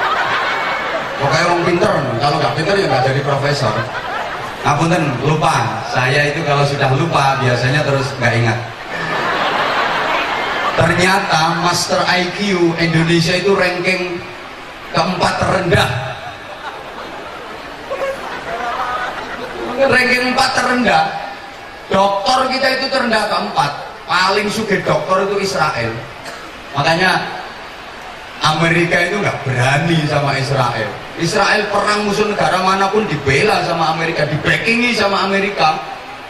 Pokoknya Wong Pinter, kalau nggak pinter ya nggak jadi profesor. Ngapunten, lupa. Saya itu kalau sudah lupa biasanya terus nggak ingat. Ternyata Master IQ Indonesia itu ranking keempat terendah. Ranking 4 terendah. Dokter kita itu terendah keempat. Paling sugih dokter itu Israel. Makanya Amerika itu nggak berani sama Israel. Israel perang musuh negara manapun dibela sama Amerika, dibackingi sama Amerika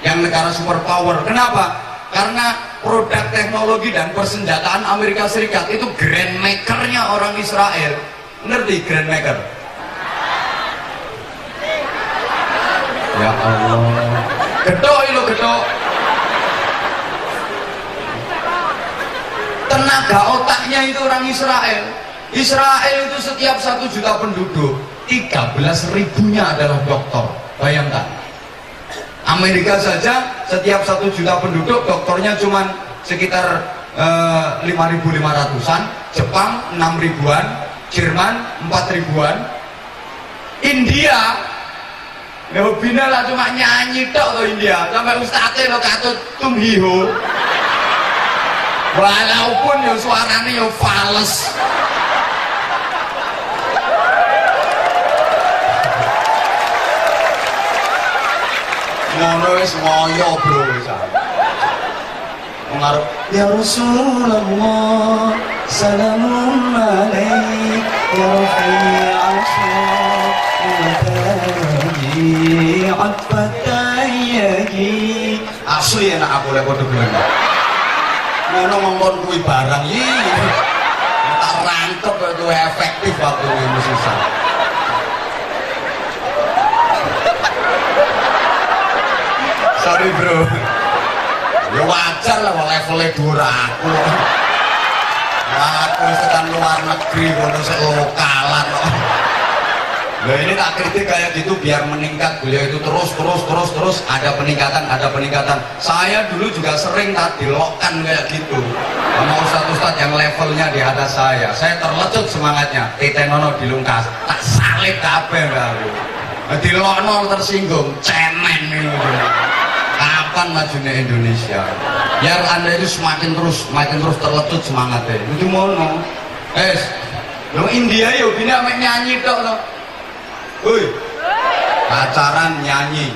yang negara superpower. Kenapa? Karena produk teknologi dan persenjataan Amerika Serikat itu grandmakernya orang Israel. Ngerti grandmaker? Ya Allah, gedok itu gedok. Tenaga otaknya itu orang Israel. Israel itu setiap 1 juta penduduk 13.000-nya adalah dokter. Bayangkan, Amerika saja setiap 1 juta penduduk dokternya cuma sekitar 5.500-an, Jepang 6.000-an, Jerman 4.000-an, India ya bina lah cuma nyanyi tok loh India, sampai ustadz lo katut tumhiho, walaupun ya suaranya ya fals. Ngono wis ngoyo bro wis. Mengarep ya Rasulullah salamun alaik ya rafi'al syaq asli enak aku lek padha gelem. Ngono ngomong kuwi barang iki. Tak rangkep itu efektif waktu ini susah. Sorry bro. Ya wajar lah levelnya dhuwur aku. Aku tekan luar negeri ngono sik lokalan kok. Nah ini tak kritik kayak gitu biar meningkat. Beliau itu terus ada peningkatan. Saya dulu juga sering tak dilokkan kayak gitu sama ustadz yang levelnya di atas saya terlecut semangatnya. Titenono dilungkas tak salib kabeh aku. Dilokno tersinggung cemen ini. Kapan majunya Indonesia? Biar anda itu semakin terus terlecut semangatnya. Itu mono. Lo India ya bini ame nyanyi tok lo. Woi, pacaran nyanyi,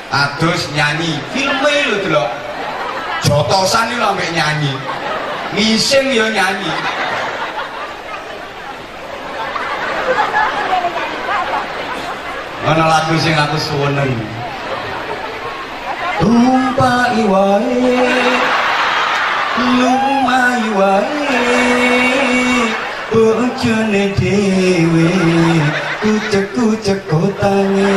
adus nyanyi, filmnya lo tuh lo, jotosan lo sampai nyanyi, ngising ya nyanyi. Ana lagu sing aku suweneng. Tumpaki wae, lumai wae, bojone dhewe, kucek-kucek kotane.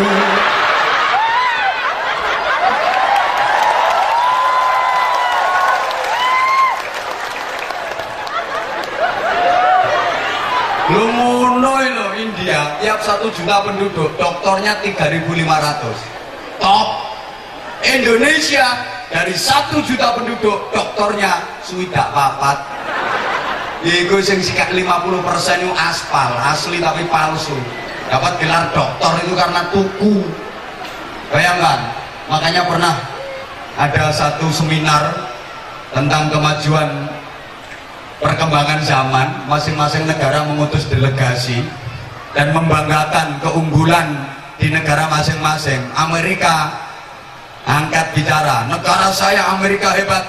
Lu ngono lho India, tiap 1 juta penduduk dokternya 3.500. Top. Indonesia dari 1 juta penduduk dokternya swidak papat. Iku sing sikak 50% itu aspal, asli tapi palsu. Dapat gelar dokter itu karena tuku. Bayangkan, makanya pernah ada satu seminar tentang kemajuan perkembangan zaman, masing-masing negara mengutus delegasi dan membanggakan keunggulan di negara masing-masing. Amerika angkat bicara, negara saya Amerika hebat,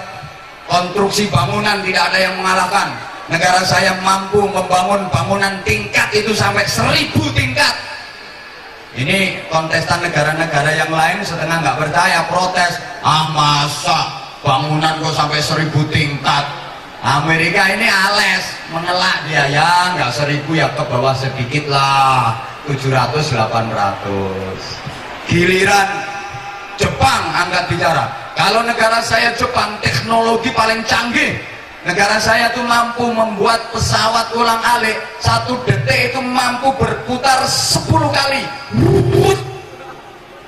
konstruksi bangunan tidak ada yang mengalahkan, negara saya mampu membangun bangunan tingkat itu sampai 1000 tingkat. Ini kontestan negara-negara yang lain setengah nggak percaya, protes, masa bangunan kok sampai 1000 tingkat. Amerika ini ales, mengelak dia, ya nggak 1000 ya ke bawah sedikit lah, 700-800. Giliran Jepang angkat bicara, kalau negara saya Jepang teknologi paling canggih, negara saya tuh mampu membuat pesawat ulang-alik 1 detik itu mampu berputar 10 kali.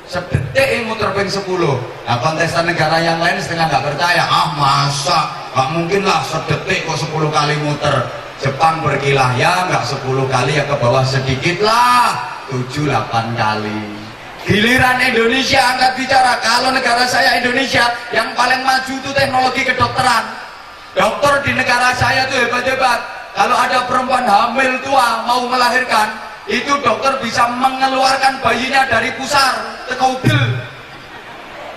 Sedetik muter ping 10. Nah kontestan negara yang lain setengah nggak percaya, masa nggak mungkin lah sedetik kok 10 kali muter. Jepang berkilah, ya nggak 10 kali ya ke bawah sedikit lah, 7-8 kali. Giliran Indonesia angkat bicara, kalau negara saya Indonesia yang paling maju itu teknologi kedokteran. Dokter di negara saya tuh hebat-hebat. Kalau ada perempuan hamil tua mau melahirkan, itu dokter bisa mengeluarkan bayinya dari pusar ke kaudil.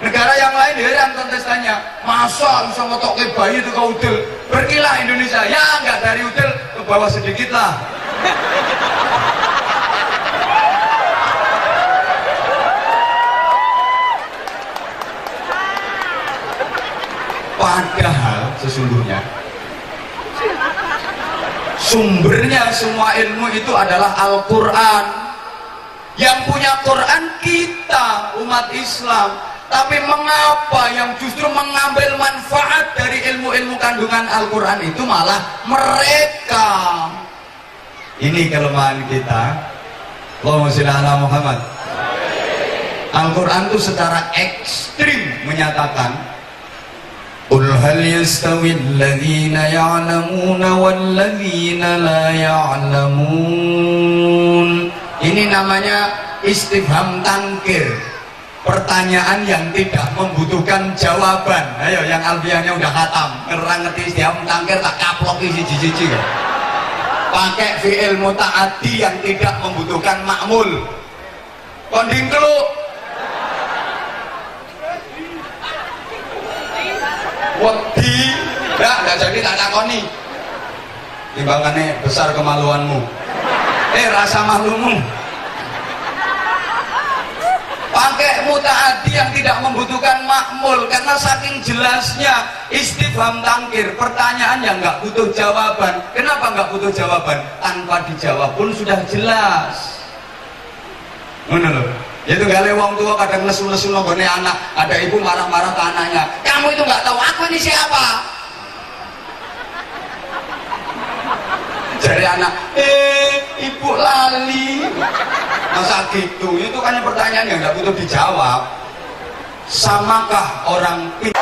Negara yang lain heran kontestannya, masa bisa ngotokke bayi itu kaudil. Berkilah Indonesia, ya nggak dari udil ke bawah sedikit lah. Padahal sesungguhnya sumbernya semua ilmu itu adalah Al-Quran. Yang punya Quran kita umat Islam, tapi mengapa yang justru mengambil manfaat dari ilmu-ilmu kandungan Al-Quran itu malah mereka? Ini kelemahan kita. Allahumma sholli ala Muhammad. Al-Quran itu secara ekstrim menyatakan, Qul hal yastawi alladhina ya'lamuna walladhina la ya'lamun. Ini namanya istifham tangkir, pertanyaan yang tidak membutuhkan jawaban. Ayo yang alfiahnya udah khatam, ngerti istifham tangkir tak kaplok isi jiji ya. Pakai fi'il muta'addi yang tidak membutuhkan ma'mul. Konding keluk wedi, enggak jadi tak takoni. Timbangannya besar kemaluanmu, rasa malumu. Pakai muta'addi yang tidak membutuhkan makmul, karena saking jelasnya istifham tangkir, pertanyaan yang nggak butuh jawaban. Kenapa nggak butuh jawaban? Tanpa dijawab pun sudah jelas. Mana loh? Itu gale wong tua kadang lesu-lesu nonggone anak, ada ibu marah-marah ke anaknya, kamu itu nggak tahu aku ini siapa? Jadi anak, ibu lali. Masa gitu? Itu kan pertanyaan yang nggak butuh dijawab. Samakah orang itu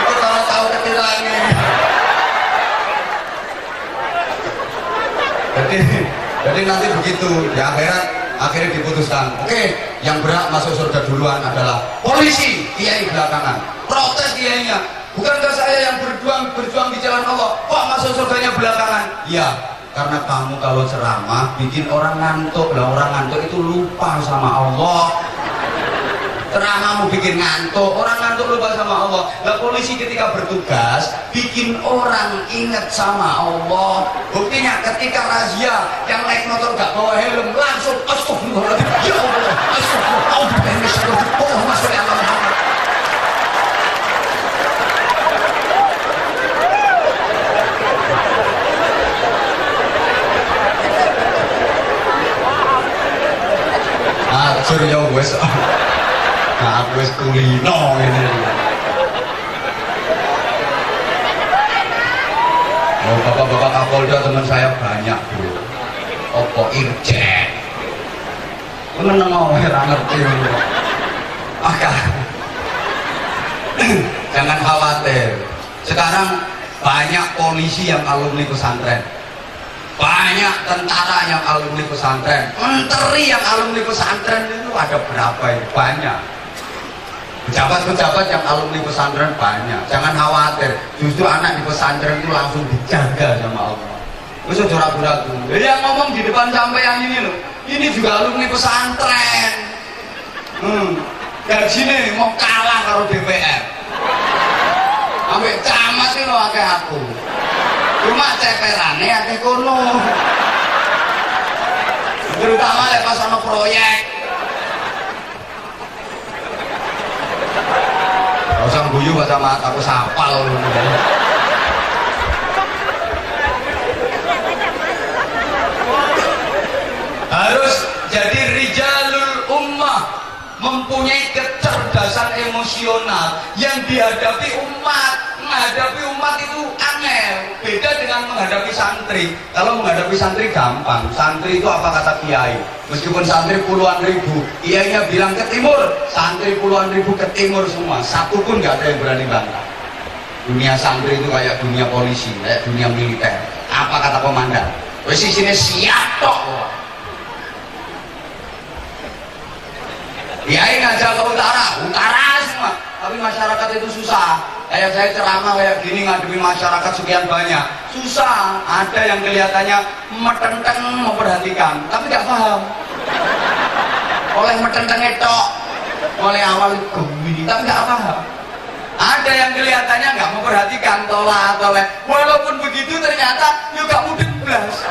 kalau tahu ketilangi. Jadi nanti begitu di akhirat, akhirnya diputuskan, oke, yang berhak masuk surga duluan adalah polisi, kiai belakangan. Protes kiainya, bukankah saya yang berjuang di jalan Allah, kok masuk surganya belakangan? Iya, karena kamu kalau ceramah bikin orang ngantuk. Lah orang ngantuk itu lupa sama Allah. Ceramahmu bikin ngantuk, orang ngantuk lupa sama Allah. Lah polisi ketika bertugas bikin orang ingat sama Allah. Buktinya ketika razia yang naik motor gak bawa helm langsung astagfirullahaladzim, ya Allah, astagfirullah, Allahumma sholli ala Muhammad. Atur ya wes. Nah, aku wis kulino ini. Oh, bapak-bapak Kapolda teman saya banyak, Bro. Opo Irjen. Meneng wae ora ngerti. Maka jangan khawatir. Sekarang banyak polisi yang alumni pesantren. Banyak tentara yang alumni pesantren. Menteri yang alumni pesantren itu ada berapa ini? Banyak. Pejabat-pejabat yang alumni pesantren banyak. Jangan khawatir, justru anak di pesantren itu langsung dijaga sama Allah. Wis aja ragu-ragu. Yang ngomong di depan sampean ini loh, ini juga alumni pesantren. Gajinya mau kalah karo DPR. Sampai camat sih lo akeh aku. Cuma ceperane akeh kono. Terutama lek pas ana proyek. Usah guyu bahasa mat aku sapal. Harus jadi rijalul ummah, mempunyai kecerdasan emosional yang dihadapi umat. Menghadapi umat itu angel, beda dengan menghadapi santri. Kalau menghadapi santri gampang. Santri itu apa kata kiai? Meskipun santri puluhan ribu, kiainya bilang ke timur, santri puluhan ribu ke timur semua, satu pun nggak ada yang berani bantah. Dunia santri itu kayak dunia polisi, kayak dunia militer. Apa kata komandan? Wes sini siap tok. Kiai ngajak ke utara semua, tapi masyarakat itu susah. Kayak saya ceramah kayak gini ngadepi masyarakat sekian banyak, susah. Ada yang kelihatannya metenteng memperhatikan, tapi nggak paham. Oleh metenteng itu, oleh awal gini, tapi nggak paham. Ada yang kelihatannya nggak memperhatikan, tolak. Walaupun begitu ternyata juga mudeng blas.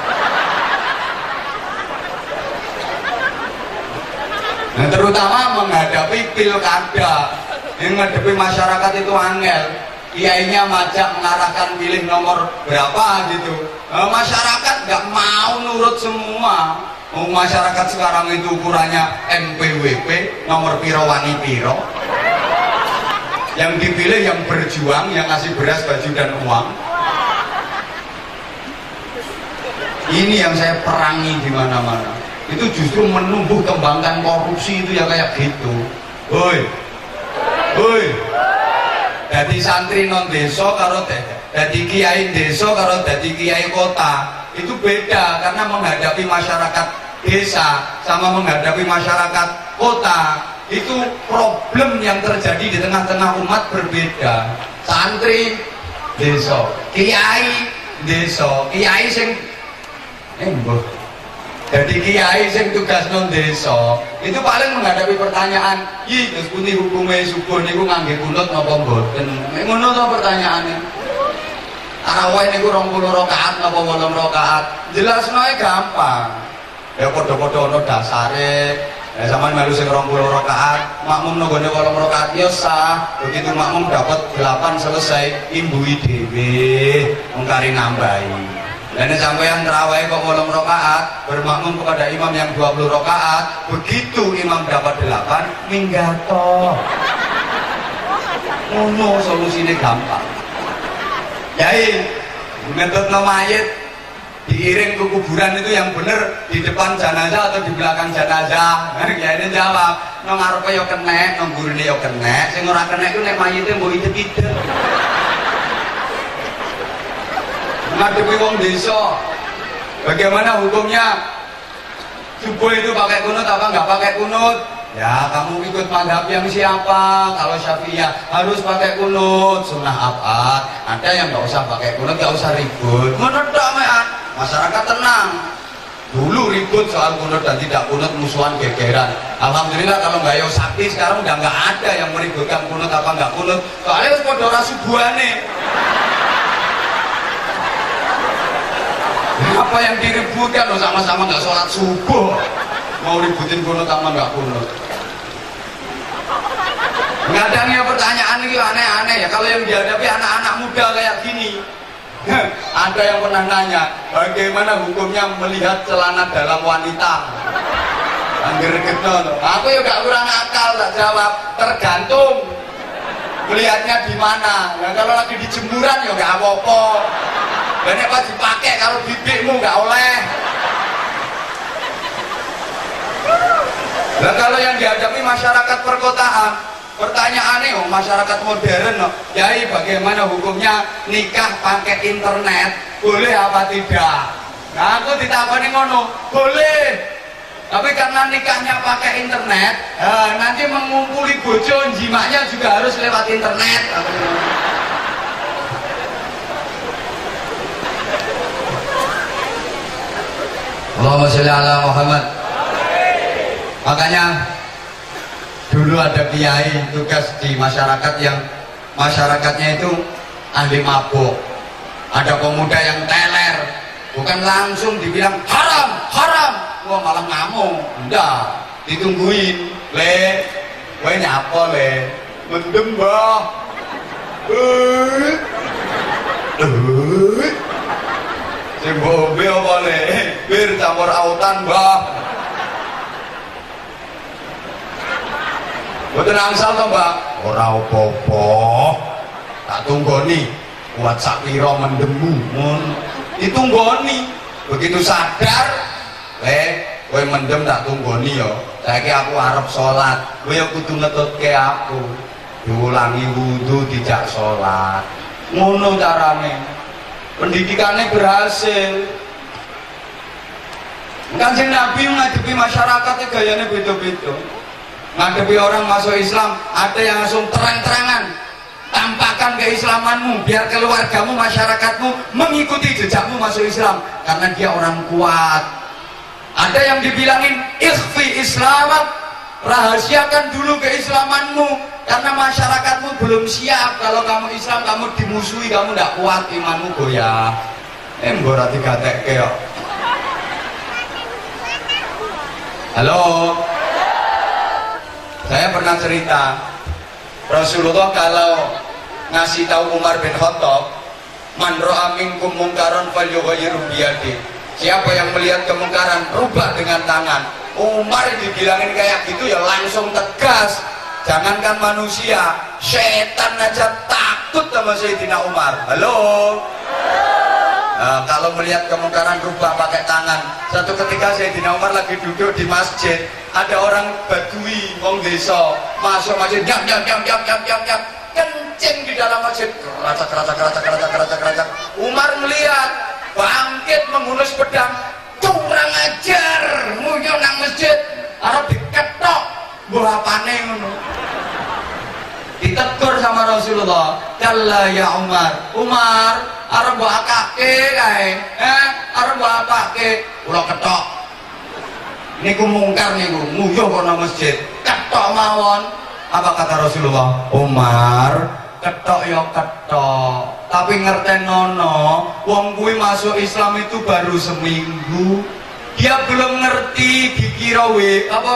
Nah, terutama menghadapi pilkada. Yang menghadapi masyarakat itu angel, kiainya majak mengarahkan pilih nomor berapa gitu. Masyarakat nggak mau nurut semua. Masyarakat sekarang itu ukurannya NPWP, nomor piro wani piro. Yang dipilih yang berjuang, yang ngasih beras, baju dan uang. Ini yang saya perangi di mana-mana. Itu justru menumbuh kembangkan korupsi itu ya kayak gitu. Woi. Dadi santri non desa karo dadi kiai desa karo dadi kiai kota itu beda, karena menghadapi masyarakat desa sama menghadapi masyarakat kota itu problem yang terjadi di tengah-tengah umat berbeda. Santri desa, kiai desa, kiai sing jadi kiai sing tugas non desa itu paling menghadapi pertanyaan, "Yi, terus pundi hukume subuh niku ngangge kunut napa mboten?" Ngono to pertanyaane. Tarawih niku 20 rakaat napa 8 rakaat? Jelasno ae gampang. Ya padha-padha ana dasare. Ya sampean melu sing 20 rakaat, makmum nggone 8 rakaat ya sah. Begitu makmum dapat 8 selesai, imbui dhewe, mengkari nambahi. Dan sampeyan terawih kok 8 rakaat, bermakmum kepada imam yang 20 rakaat, begitu imam dapat 8, minggato. Ngono solusine gampang. Yai, metode mayit diiring ke kuburan itu yang bener di depan jenazah atau di belakang jenazah? Ya ini jawab, nang ngarepe yo kenek, nang gurine yo kenek, sing ora kenek ku nek mayite mbok idep-idep. Ngadepi wong desa, bagaimana hukumnya? Subuh itu pakai kunut apa nggak pakai kunut? Ya kamu ikut madhab yang siapa? Kalau Syafi'iyah harus pakai kunut, sunnah apa? Ada yang nggak usah pakai kunut, nggak usah ribut. Menurut masyarakat tenang. Dulu ribut soal kunut dan tidak kunut, musuhan gegeran. Alhamdulillah kalau Mbak Yo Sakti sekarang udah nggak ada yang meributkan kunut apa nggak kunut. Soalnya wis padha ora subuhane. Apa yang diributkan loh, sama-sama nggak sholat subuh mau ributin kunut sama nggak kunut. Ngadangnya pertanyaan ini aneh-aneh ya kalau yang dihadapi anak-anak muda kayak gini. Ada yang pernah nanya bagaimana hukumnya melihat celana dalam wanita. Angger ketno. Aku ya gak kurang akal tak jawab, tergantung melihatnya di mana. Nah, kalau lagi di jemuran ya gak apa-apa. Dan apa dipakai kalau bibikmu gak oleh. Nah, kalau yang dihadapi masyarakat perkotaan, pertanyaannya masyarakat modern Yai bagaimana hukumnya nikah pakai internet, boleh apa tidak? Nah, aku ditakoni ngono, boleh. Tapi karena nikahnya pakai internet, nanti mengumpuli bojo jimaknya juga harus lewat internet. Allahumma sholli ala Muhammad. Makanya dulu ada kiai tugas di masyarakat yang masyarakatnya itu ahli mabuk. Ada pemuda yang teler, bukan langsung dibilang haram, haram, wah malah ngamuk. Enggak, ditungguin. Le, kowe nyapa le? Mendem mbah. Sing bombe apa le? Bir campur autan mbah. Boten angsal to, Mbak? Ora apa-apa. Tak tunggoni. Kuat sak pira mendemu. Ditunggoni. Begitu sadar, kowe mendem tak tunggoni ya. Saiki aku arep salat. Kowe ya kudu ngetutke aku. Diulangi wudu dijak salat. Ngono carane. Pendidikannya berhasil. Kanjeng Nabi ngadepi masyarakatnya gayanya beda-beda. Ngadepi orang masuk Islam, ada yang langsung terang-terangan tampakkan keislamanmu biar keluargamu, masyarakatmu mengikuti jejakmu masuk Islam karena dia orang kuat. Ada yang dibilangin ikhfi islamak, rahasiakan dulu keislamanmu karena masyarakatmu belum siap. Kalau kamu Islam kamu dimusuhi, kamu tidak kuat, imanmu goyah. Mbora digatekke kok. Halo, saya pernah cerita Rasulullah kalau ngasih tahu Umar bin Khattab, man ra'a minkum mungkaran falyughayyirhu biyadi. Siapa yang melihat kemungkaran rubah dengan tangan. Umar dibilangin kayak gitu ya langsung tegas. Jangankan manusia, setan aja takut sama Sayyidina Umar. Halo. Nah, kalau melihat kemungkaran rubah pakai tangan. Satu ketika Sayyidina Umar lagi duduk di masjid, ada orang Badui, wong desa, masuk masjid, jam, kencing di dalam masjid, keracak. Umar melihat, bangkit menghunus pedang, curang ajar, nguyuh nang masjid, arep diketok, buah apane ngono. Ditegur sama Rasulullah, kalla ya Umar, arep mbok akake kae, arep mbok akake, kula ketok. Niku mungkar niku, nguyuh kok nang masjid, ketok mawon. Apa kata Rasulullah? Umar, ketok ya ketok, tapi ngertenono, wong kuwi masuk Islam itu baru seminggu. Dia belum ngerti dikira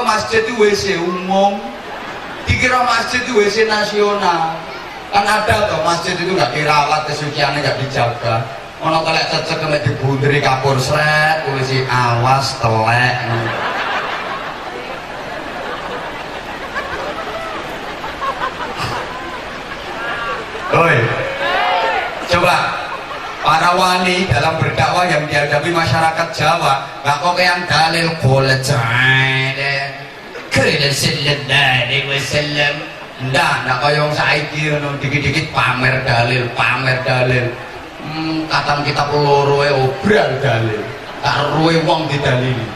masjid itu WC umum, dikira masjid itu WC nasional. Kan ada toh masjid itu nggak dirawat, kesuciannya nggak dijaga. Ono telek cecek nek dibunderi kapur sret, polisi awas telek. Oi, coba para wali dalam berdakwah yang dihadapi masyarakat Jawa, nggak kok yang dalil boleh jalan, kerja sallallahu alaihi wasallam, nggak kau yang saiki dikit-dikit pamer dalil. Kadang kita peluru obral dalil, taruh wong didalili.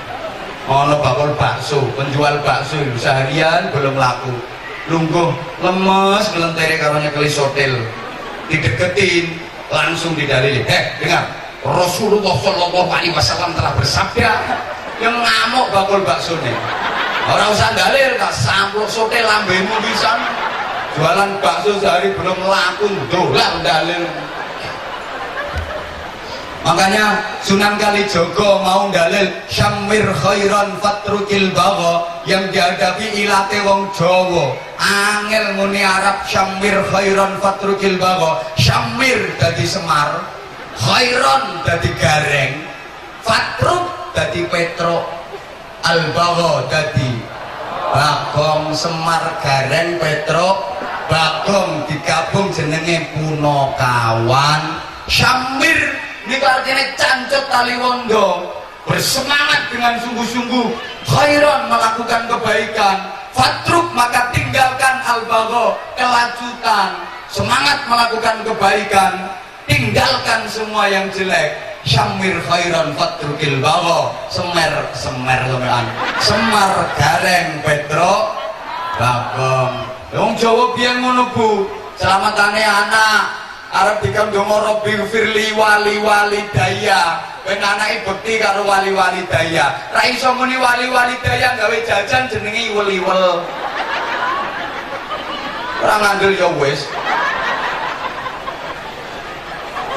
Ono bakul bakso, penjual bakso seharian belum laku. Lungguh lemes ngelentere karonya kelis hotel, dideketin langsung didalili. Dengar, Rasulullah Shallallahu Alaihi Wasallam telah bersabda, yang ngamuk bakul bakso nih. Orang usah dalil, tak sampluk sote lambemu pisan. Jualan bakso sehari belum laku, dolar dalil. Makanya Sunan Kalijogo mau dalil syamir khairan fatrukil bagha, yang dihadapi ilate wong Jawa angel muni Arab. Syamir khairan fatrukil bagha, syamir dadi semar, khairan dadi gareng, fatruk dadi petro, al bagha dadi bagong. Semar gareng petro bagong digabung jenenge Punakawan. Syamir ini artinya cancet tali wondo, bersemangat dengan sungguh-sungguh, khairan melakukan kebaikan, fatruk maka tinggalkan al-bagha, kelacutan, semangat melakukan kebaikan, tinggalkan semua yang jelek. Syamir khairan fatrukil bagha, semar gareng petro bagong. Wong Jawa biyen ngono Bu, selamatane anak arep dikandhongo Robbi firli wali daya, ben anake bekti karo wali daya. Ra iso muni wali daya gawe jajan jenenge iwel-iwel. Ora ngandel ya wis.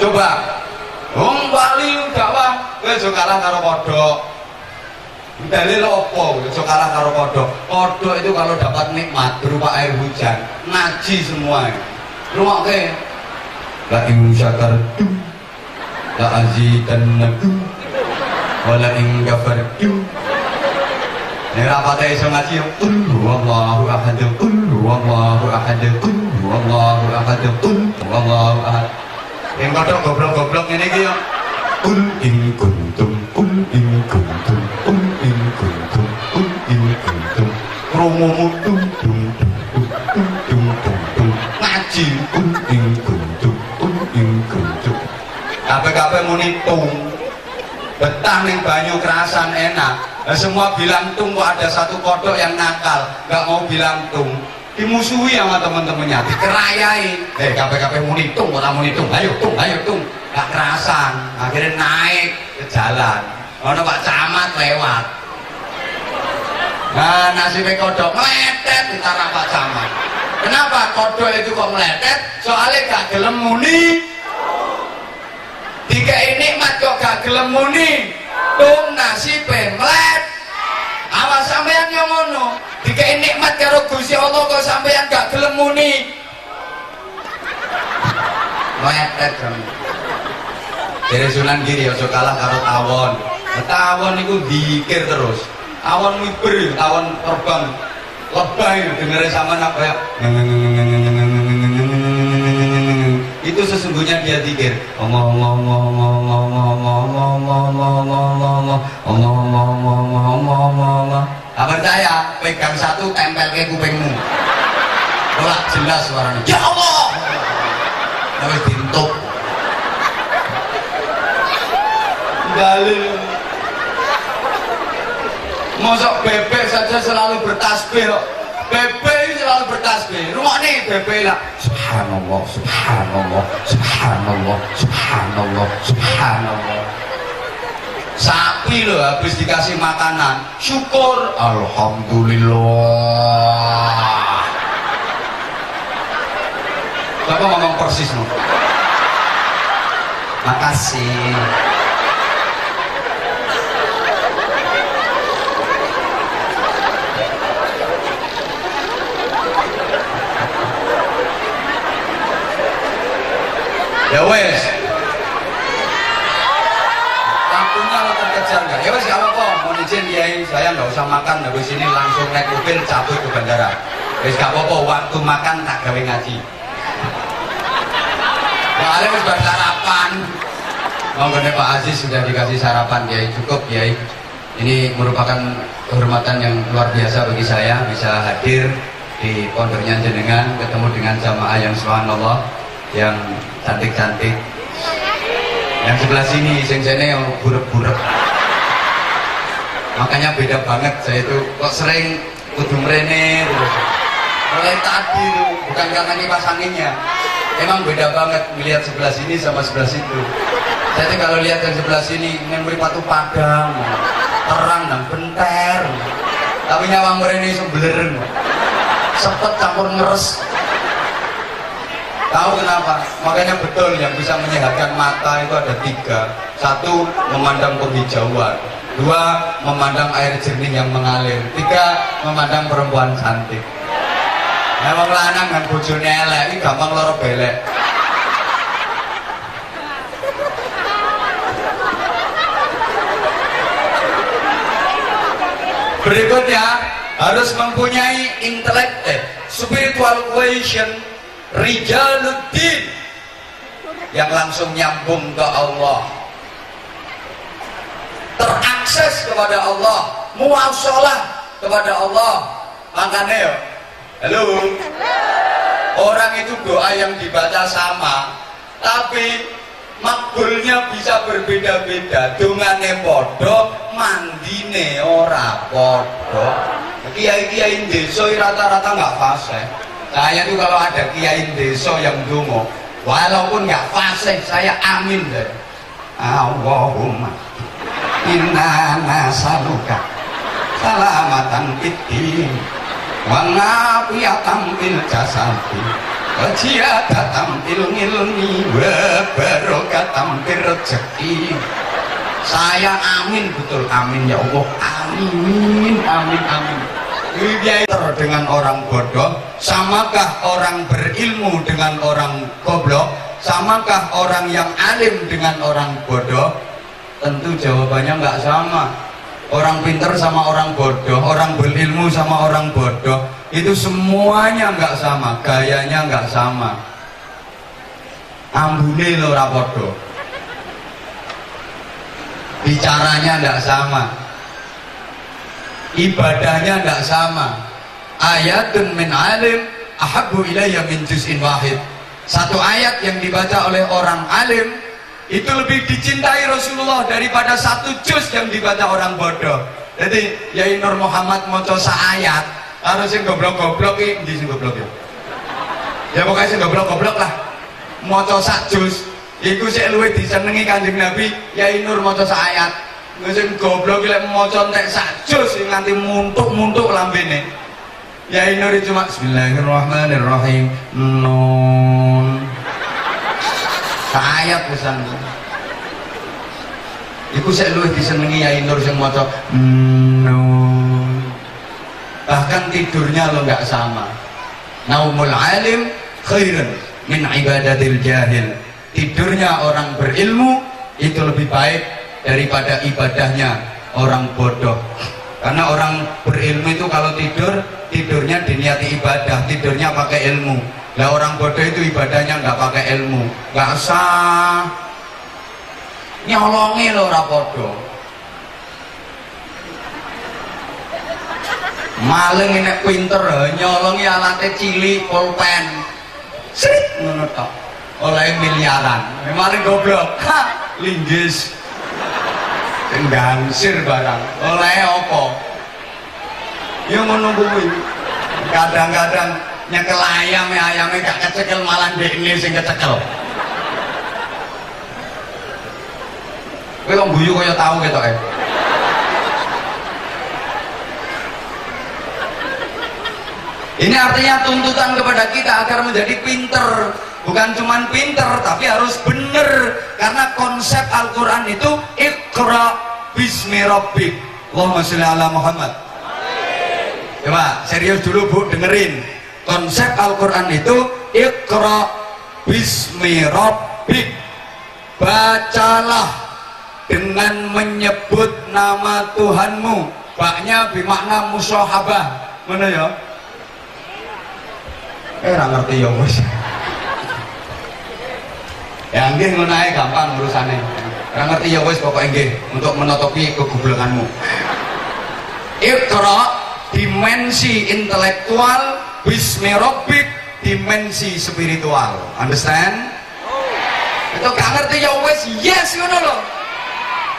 Coba wong wali dakwah aja kalah karo kodhok. Dalil apa? Aja kalah karo kodhok. Kodhok itu kalau dapat nikmat berupa air hujan, ngaji semua. Rumokke la in syakartum la azidannakum wa la in kafartum. Nek rapate iso ngaji qul huwallahu ahad, qul huwallahu ahad, qul huwallahu ahad, qul huwallahu ahad. Yang kodok goblok-goblok ngene iki yo qul in kuntum, qul in kuntum, qul in kuntum, qul in kuntum krumumu tum tum tum tum tum ngaji qul in kuntum. Kabeh-kabeh muni tung, betah ning banyu kerasan enak. Nah, semua bilang tung, kok ada satu kodok yang nakal nggak mau bilang tung, dimusuhi sama temen-temennya, dikerayai. Kabeh-kabeh muni tung, orang muni tung, ayo tung, nggak kerasan. Akhirnya naik ke jalan, ono Pak Camat lewat. Nah, nasibnya kodok meletet di tanah Pak Camat. Kenapa kodok itu kok meletet? Soalnya gak gelem muni. Dikei nikmat kok gak gelem muni, tung nasibe mlet. Awas sampean yo ngono, dikei nikmat karo Gusti Allah kok sampean gak gelem muni, meletet kan. Dari Sunan Giri aja kalah karo tawon. Tawon niku dikir terus. Tawon miber, tawon terbang lebay dengerin sama apa ya. Itu sesungguhnya dia zikir. Apa percaya? Pegang satu tempel ke kupingmu. Ora jelas suaranya. Ya Allah. Wis dintuk. Dalil. Mosok bebek saja selalu bertasbih. Bebek selalu bertasbih. Rumahnya bebek lah. Subhanallah, subhanallah, subhanallah, subhanallah, subhanallah. Sapi loh habis dikasih makanan, syukur, alhamdulillah. Bapak ngomong persis loh. Makasih. Ya wes, lampunya lo terkejar nggak? Ya wes gak apa-apa, mau izin Kiai, saya nggak usah makan habis ini langsung naik mobil cabut ke bandara. Wes gak apa-apa, waktu makan tak gawe ngaji. Soalnya wes buat sarapan. Monggo Pak Aziz sudah dikasih sarapan Kiai, cukup Kiai. Ini merupakan kehormatan yang luar biasa bagi saya bisa hadir di pondoknya jenengan, ketemu dengan jamaah yang subhanallah, yang cantik-cantik. Yang sebelah sini sing-sene yang burek-burek. Makanya beda banget, saya itu kok sering kudu mrene terus. Mulai tadi bukan karena kipas anginnya. Emang beda banget melihat sebelah sini sama sebelah situ. Jadi kalau lihat yang sebelah sini memberi patu padang, terang dan benter. Tapi nyawang ini sebeleren, sepet campur ngeres. Tahu kenapa? Makanya betul yang bisa menyehatkan mata itu ada 3. 1, memandang penghijauan. 2, memandang air jernih yang mengalir. 3, memandang perempuan cantik. Emang lanang kan bojone elek, ini gampang loro belek. Berikutnya harus mempunyai spiritual quotient, rijaluddin, yang langsung nyambung ke Allah, terakses kepada Allah, muwasalah kepada Allah. Makanya ya, halo, orang itu doa yang dibaca sama, tapi makbulnya bisa berbeda-beda. Dungane podo, mandine ora podo. Kiai-kiai desa rata-rata nggak fasih. Saya tuh kalau ada kiai desa yang dungo, walaupun nggak fasih, saya amin deh. Allahumma inna nasaluka salamatan fiddin wa ngafiyatan fil jasadi wa ziyadatan fil ilmi wa barokatan fil rezeki. Saya amin, betul amin ya Allah, amin amin amin. Dengan orang bodoh, samakah orang berilmu dengan orang goblok? Samakah orang yang alim dengan orang bodoh? Tentu jawabannya nggak sama. Orang pinter sama orang bodoh, orang berilmu sama orang bodoh, itu semuanya nggak sama, gayanya nggak sama, ambune lo rapodo, bicaranya nggak sama, ibadahnya nggak sama. Ayatun min alim ahabbu ilayya min juz'in wahid. Satu ayat yang dibaca oleh orang alim itu lebih dicintai Rasulullah daripada 1 juz yang dibaca orang bodoh. Jadi Yai Nur Muhammad maca ayat, harus sing goblok-goblok iki ndi sing goblok ya? Ya pokoknya sing goblok-goblok lah. Maca 1 juz iku sik luwih disenengi Kanjeng Nabi Yai Nur maca ayat. Sing goblok lek maca entek 1 juz nganti muntuk-muntuk lambene. Yai Nur cuma bismillahirrahmanirrahim. Nun. Ayat pesan. Iku saya luwih disenengi Yai Nur sing maca Nun. Bahkan tidurnya lo nggak sama. Naumul alim khairun min ibadatil jahil. Tidurnya orang berilmu itu lebih baik daripada ibadahnya orang bodoh. Karena orang berilmu itu kalau tidurnya diniati ibadah, tidurnya pakai ilmu. Lah orang bodoh itu ibadahnya nggak pakai ilmu, nggak sah, nyolongi lo rapodo, maling ini pinter, nyolongi alatnya cili, pulpen, srit, menutup, oleh miliaran, maling goblok, linggis, gangsir barang, oleh opo, yang menungguin, kadang-kadang nyekel ayamnya gak kecekel, malah ini sing kecekel. Kowe kok guyu kaya tau ketoke. Ini artinya tuntutan kepada kita agar menjadi pinter, bukan cuman pinter tapi harus bener. Karena konsep Al-Qur'an itu Iqra bismi rabbik. Allahumma sholli ala Muhammad. Coba serius dulu Bu, dengerin. Konsep Al-Quran itu Iqra bismi rabbik, bacalah dengan menyebut nama Tuhanmu. Baknya bermakna musyahabah. Mana ya? Ora ngerti ya wis. Ya nggih ngono ae gampang urusane. Ora ngerti ya wis pokoke nggih untuk menutupi kegoblokanmu. Iqra dimensi intelektual, bismi rabbik dimensi spiritual. Understand? Itu gak ngerti ya wes yes ngono loh.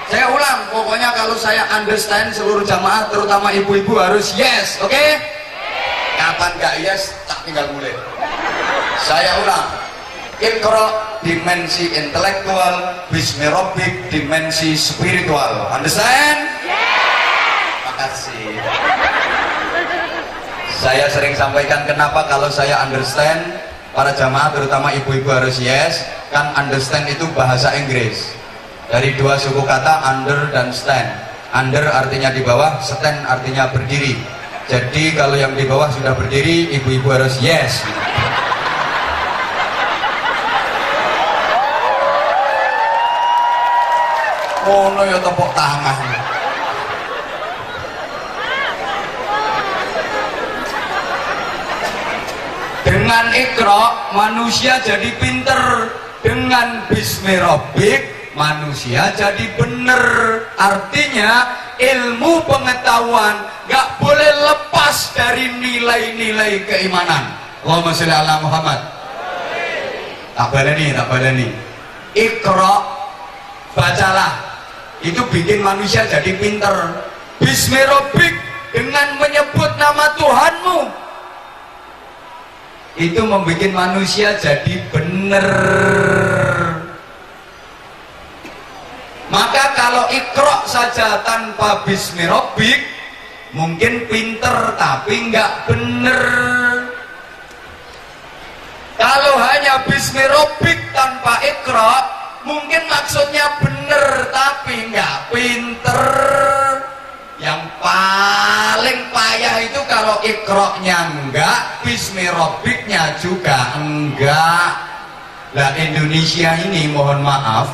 Saya ulang, pokoknya kalau saya understand seluruh jamaah terutama ibu-ibu harus yes, oke? Kapan gak yes tak tinggal mulai. Saya ulang, Iqra dimensi intelektual, Bismi Rabbik dimensi spiritual. Understand? Makasih. Saya sering sampaikan kenapa kalau saya understand, para jamaah terutama ibu-ibu harus yes. Kan understand itu bahasa Inggris dari dua suku kata under dan stand. Under artinya di bawah, stand artinya berdiri. Jadi kalau yang di bawah sudah berdiri, ibu-ibu harus yes. Ngono ya tepuk tangan. Dengan Iqra manusia jadi pinter, dengan Bismi Rabbik manusia jadi bener. Artinya ilmu pengetahuan gak boleh lepas dari nilai-nilai keimanan. Allahumma sholli ala Muhammad. Tak baleni. Iqra, bacalah, itu bikin manusia jadi pinter. Bismi Rabbik, dengan menyebut nama Tuhanmu, itu membuat manusia jadi bener. Maka kalau Iqra saja tanpa Bismi Rabbik mungkin pinter tapi nggak bener. Kalau hanya Bismi Rabbik tanpa Iqra mungkin maksudnya bener tapi nggak pinter. Yang paling payah itu kalau Iqra-nya enggak, Bismi Rabbiknya juga enggak. Lah Indonesia ini mohon maaf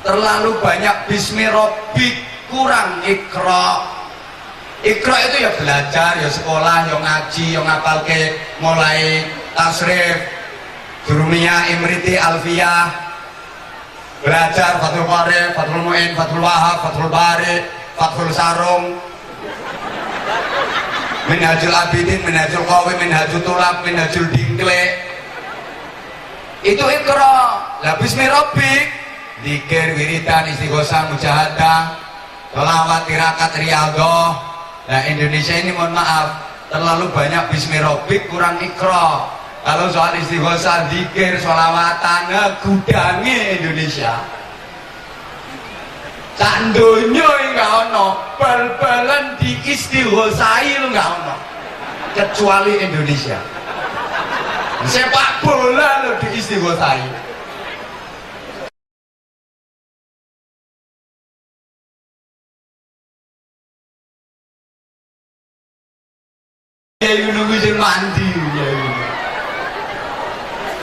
terlalu banyak Bismi Rabbik, kurang Iqra. Iqra itu ya belajar, ya sekolah, ya ngaji, ya ngapalke mulai tasrif, jurumiyah, imriti, alfiyah, belajar Fathul Qarib, Fathul Mu'in, Fathul Wahab, Fathul Bari, Fathul Sarung, Minhajul Abidin, Minhajul Qawi, Minhajul Tulab, Minhajul Dingkle. Itu Iqra. Lah Bismi Rabbik, zikir, wiridan, istighosah, mujahadah, sholawat, tirakat, riyadhah. Nah Indonesia ini mohon maaf terlalu banyak Bismi Rabbik, kurang Iqra. Kalau soal istighosah, zikir, sholawatan, gudangi Indonesia. Sak donya enggak ono, bal-balan di istighosahi lu enggak ono. Kecuali Indonesia. Sepak bola lo di istighosahi. Ya nunggu sing mandi ya.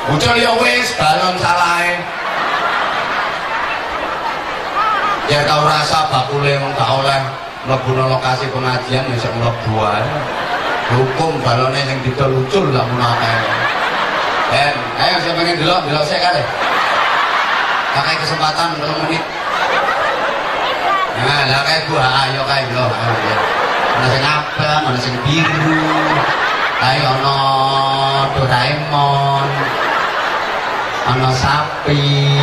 Muncul ya wis balon salahe. Ya tau rasa bakule wong gak oleh mlebu lokasi pengajian ya sik mlebu ae. Hukum balone sing didol-ucul gak menake. Ayo sing pengen delok sik kare. Pakai kesempatan 3 menit. Nah, lah kae Bu, ayo kae lho. Ana sing abang, ana sing biru. Ayo ana Doraemon. Ana sapi.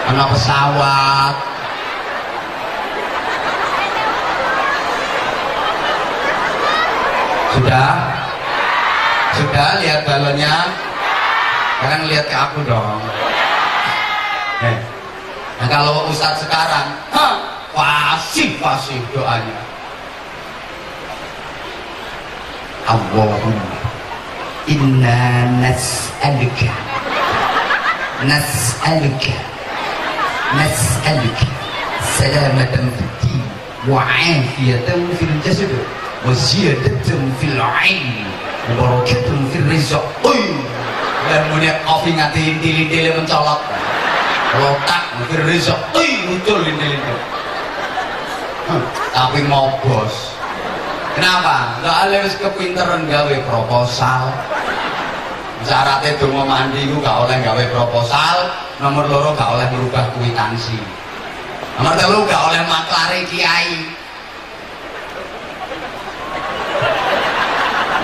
Ana pesawat. Sudah lihat balonnya? Sekarang lihat ke aku dong. Nah kalau Ustadz sekarang, fasih doanya. Allahumma inna nas'aluka salamatan fid din wa 'afiyatan fil jasad wa ziyadatan fil 'ilm wa barakatan fil rizq. Dan punya kopi ngati intil-intil mencolok lotak fil rizq muncul intil-intil. Tapi ngobos. Kenapa? Nggak harus kepinteran gawe proposal. Syaratnya donga mandi ku gak oleh gawe proposal. Nomor 2 gak oleh merubah kwitansi. Nomor 3 gak oleh maklare kiai.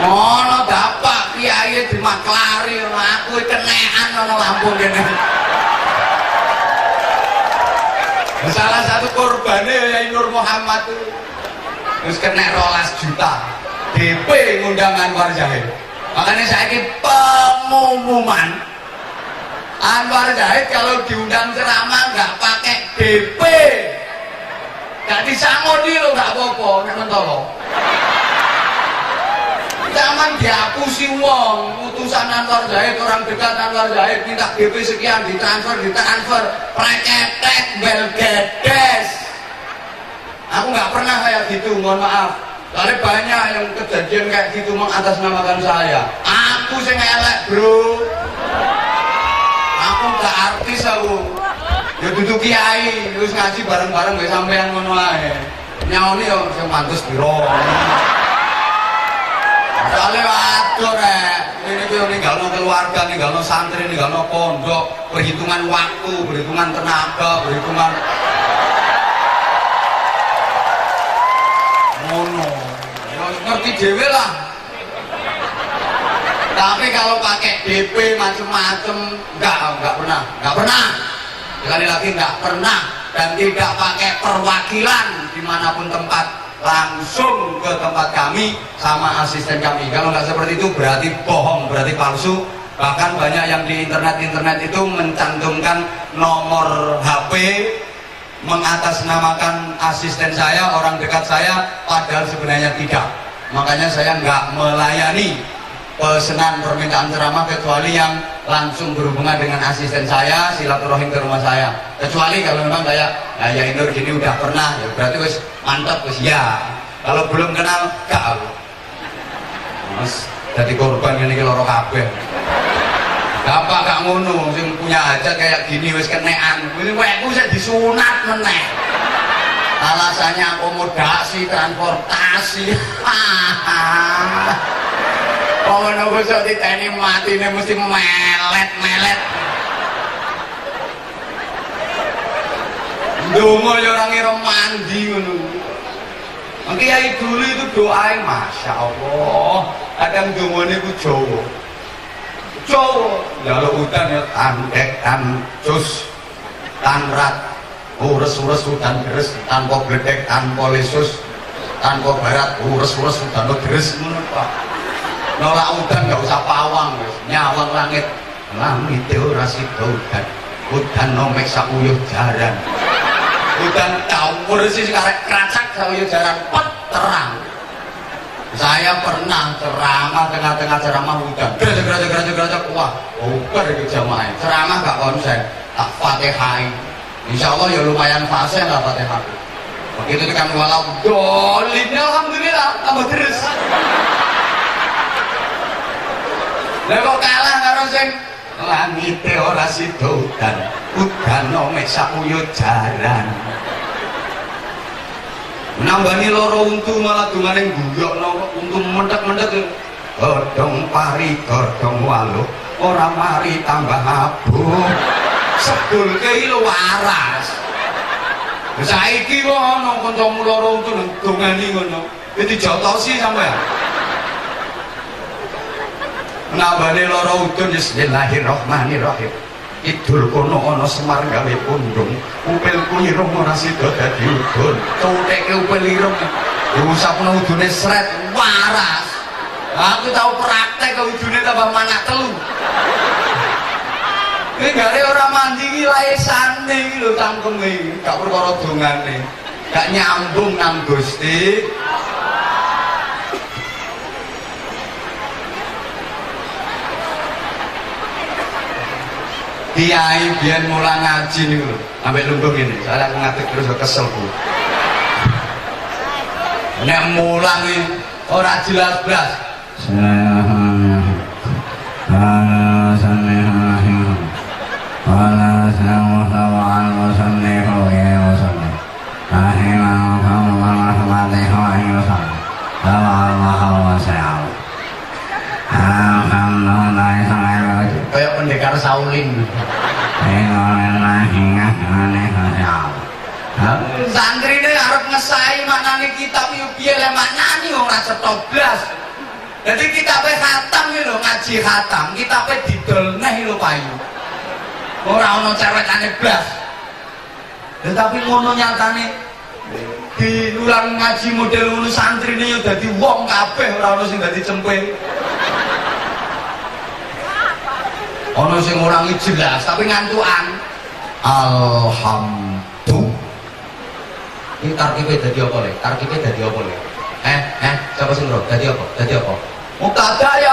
Ngono dapat kiai dimaklari, aku kenekan ana Lampung kene. Salah satu korbannya Yai Nur Muhammad itu terus kena 12 juta DP undangan Warjahir. Makanya saya ini pengumuman Anwar Zahid kalau diundang ceramah nggak pakai DP, nggak disangoni lo, nggak apa-apa, nggak mentolo. Jangan dihapusi wong, utusan Anwar Zahid, orang dekat Anwar Zahid minta DP sekian, ditransfer, preketek, belgedes. Aku nggak pernah kayak gitu, mohon maaf. Soalnya banyak yang kejadian kayak gitu mengatasnamakan saya. Aku sing elek bro, aku gak artis aku. Ya duduk kiai, terus ngaji bareng-bareng gak sampean ngono ae. Nyaoni yo sing pantes piro. Soalnya waduh rek, ini tuh ninggalno keluarga, ninggalno santri, ninggalno pondok, perhitungan waktu, perhitungan tenaga, perhitungan ngono. Ya ngerti dhewe lah. Tapi kalau pakai DP macem-macem enggak pernah. Sekali lagi enggak pernah, dan tidak pakai perwakilan dimanapun tempat, langsung ke tempat kami sama asisten kami. Kalau nggak seperti itu berarti bohong, berarti palsu. Bahkan banyak yang di internet itu mencantumkan nomor HP mengatasnamakan asisten saya, orang dekat saya, padahal sebenarnya tidak. Makanya saya nggak melayani pesanan permintaan ceramah kecuali yang langsung berhubungan dengan asisten saya, silaturahim ke rumah saya. Kecuali kalau memang kayak ya Inur gini udah pernah, ya berarti wis mantap wis ya. Kalau belum kenal gak mas jadi korban ini loro kabeh. Bapak gak ngono, sing punya hajat kayak gini wis kenean. Wekku sik disunat meneh. Alasannya akomodasi, transportasi. Ono wis diteni matine mesti melet-melet. Donga ya ora ngira mandi ngono. Kiai dulu itu doain, masya Allah. Kadang dongane ku Jawa. Jaluk udan ya tandek, tancus, tanrat, ures-ures udan deres, tanpa gledek, tanpa lesus, tanpa barat, ures-ures udan deres ngono Pak. Nolak udan nggak usah pawang, nyawang langit ora sida udan nomek sakuyuh jaran, udan campur sih karek kracak sakuyuh jaran pet terang. Saya pernah ceramah tengah-tengah ceramah udan gerajak wah oper itu jamaah ceramah gak konsen, tak fatihai, insya Allah ya lumayan fase lah fatihah. Begitu kan walau dolinnya alhamdulillah tambah terus. Lah kok kalah karo sing langite ora sida udan mek sakuyuh jaran. Nambani loro untu malah dungane guyokno untu mendek-mendek. Godhong pari godhong waluh ora mari tambah abuh. Sebulke iki lho waras. Saiki kok ana kancamu loro untu dongani ngono. Iki dijotosi sampean. Nambane loro udun bismillahirrahmanirrahim. Idul kono ana Semar gawe pundung, upilku irung ora sida dadi udun. Cutheke upil irung diusapno udune sret waras. Aku tahu praktek udune tambah manak telu. Iki gare ora mandi iki laesane iki lho cangkeme iki, gak perkara dongane. Gak nyambung nang Gusti. Kiai biyen mulang ngaji niku sampai lungguh ini. Soalnya aku ngatik terus kesel Bu. Nek mulang iki ora jelas-jelas. Kayak pendekar Saulin. Santri ini harus ngesai maknane kitab piye le maknani wong ora setoblas. Jadi kitabe khatam iki lho, ngaji khatam, kitabe didol neh lho payu. Ora ono cewekane blas. Tetapi ngono nyatane diulang ngaji model ngono santrine yo dadi wong kabeh, ora ono sing dadi cempe. ono sing ngurangi jelas tapi ngantukan. Alhamdulillah. Ini tarkibe dadi apa le? Tarkibe dadi apa le? Siapa sing ngerti? Dadi apa? Dadi apa? Mubtada ya.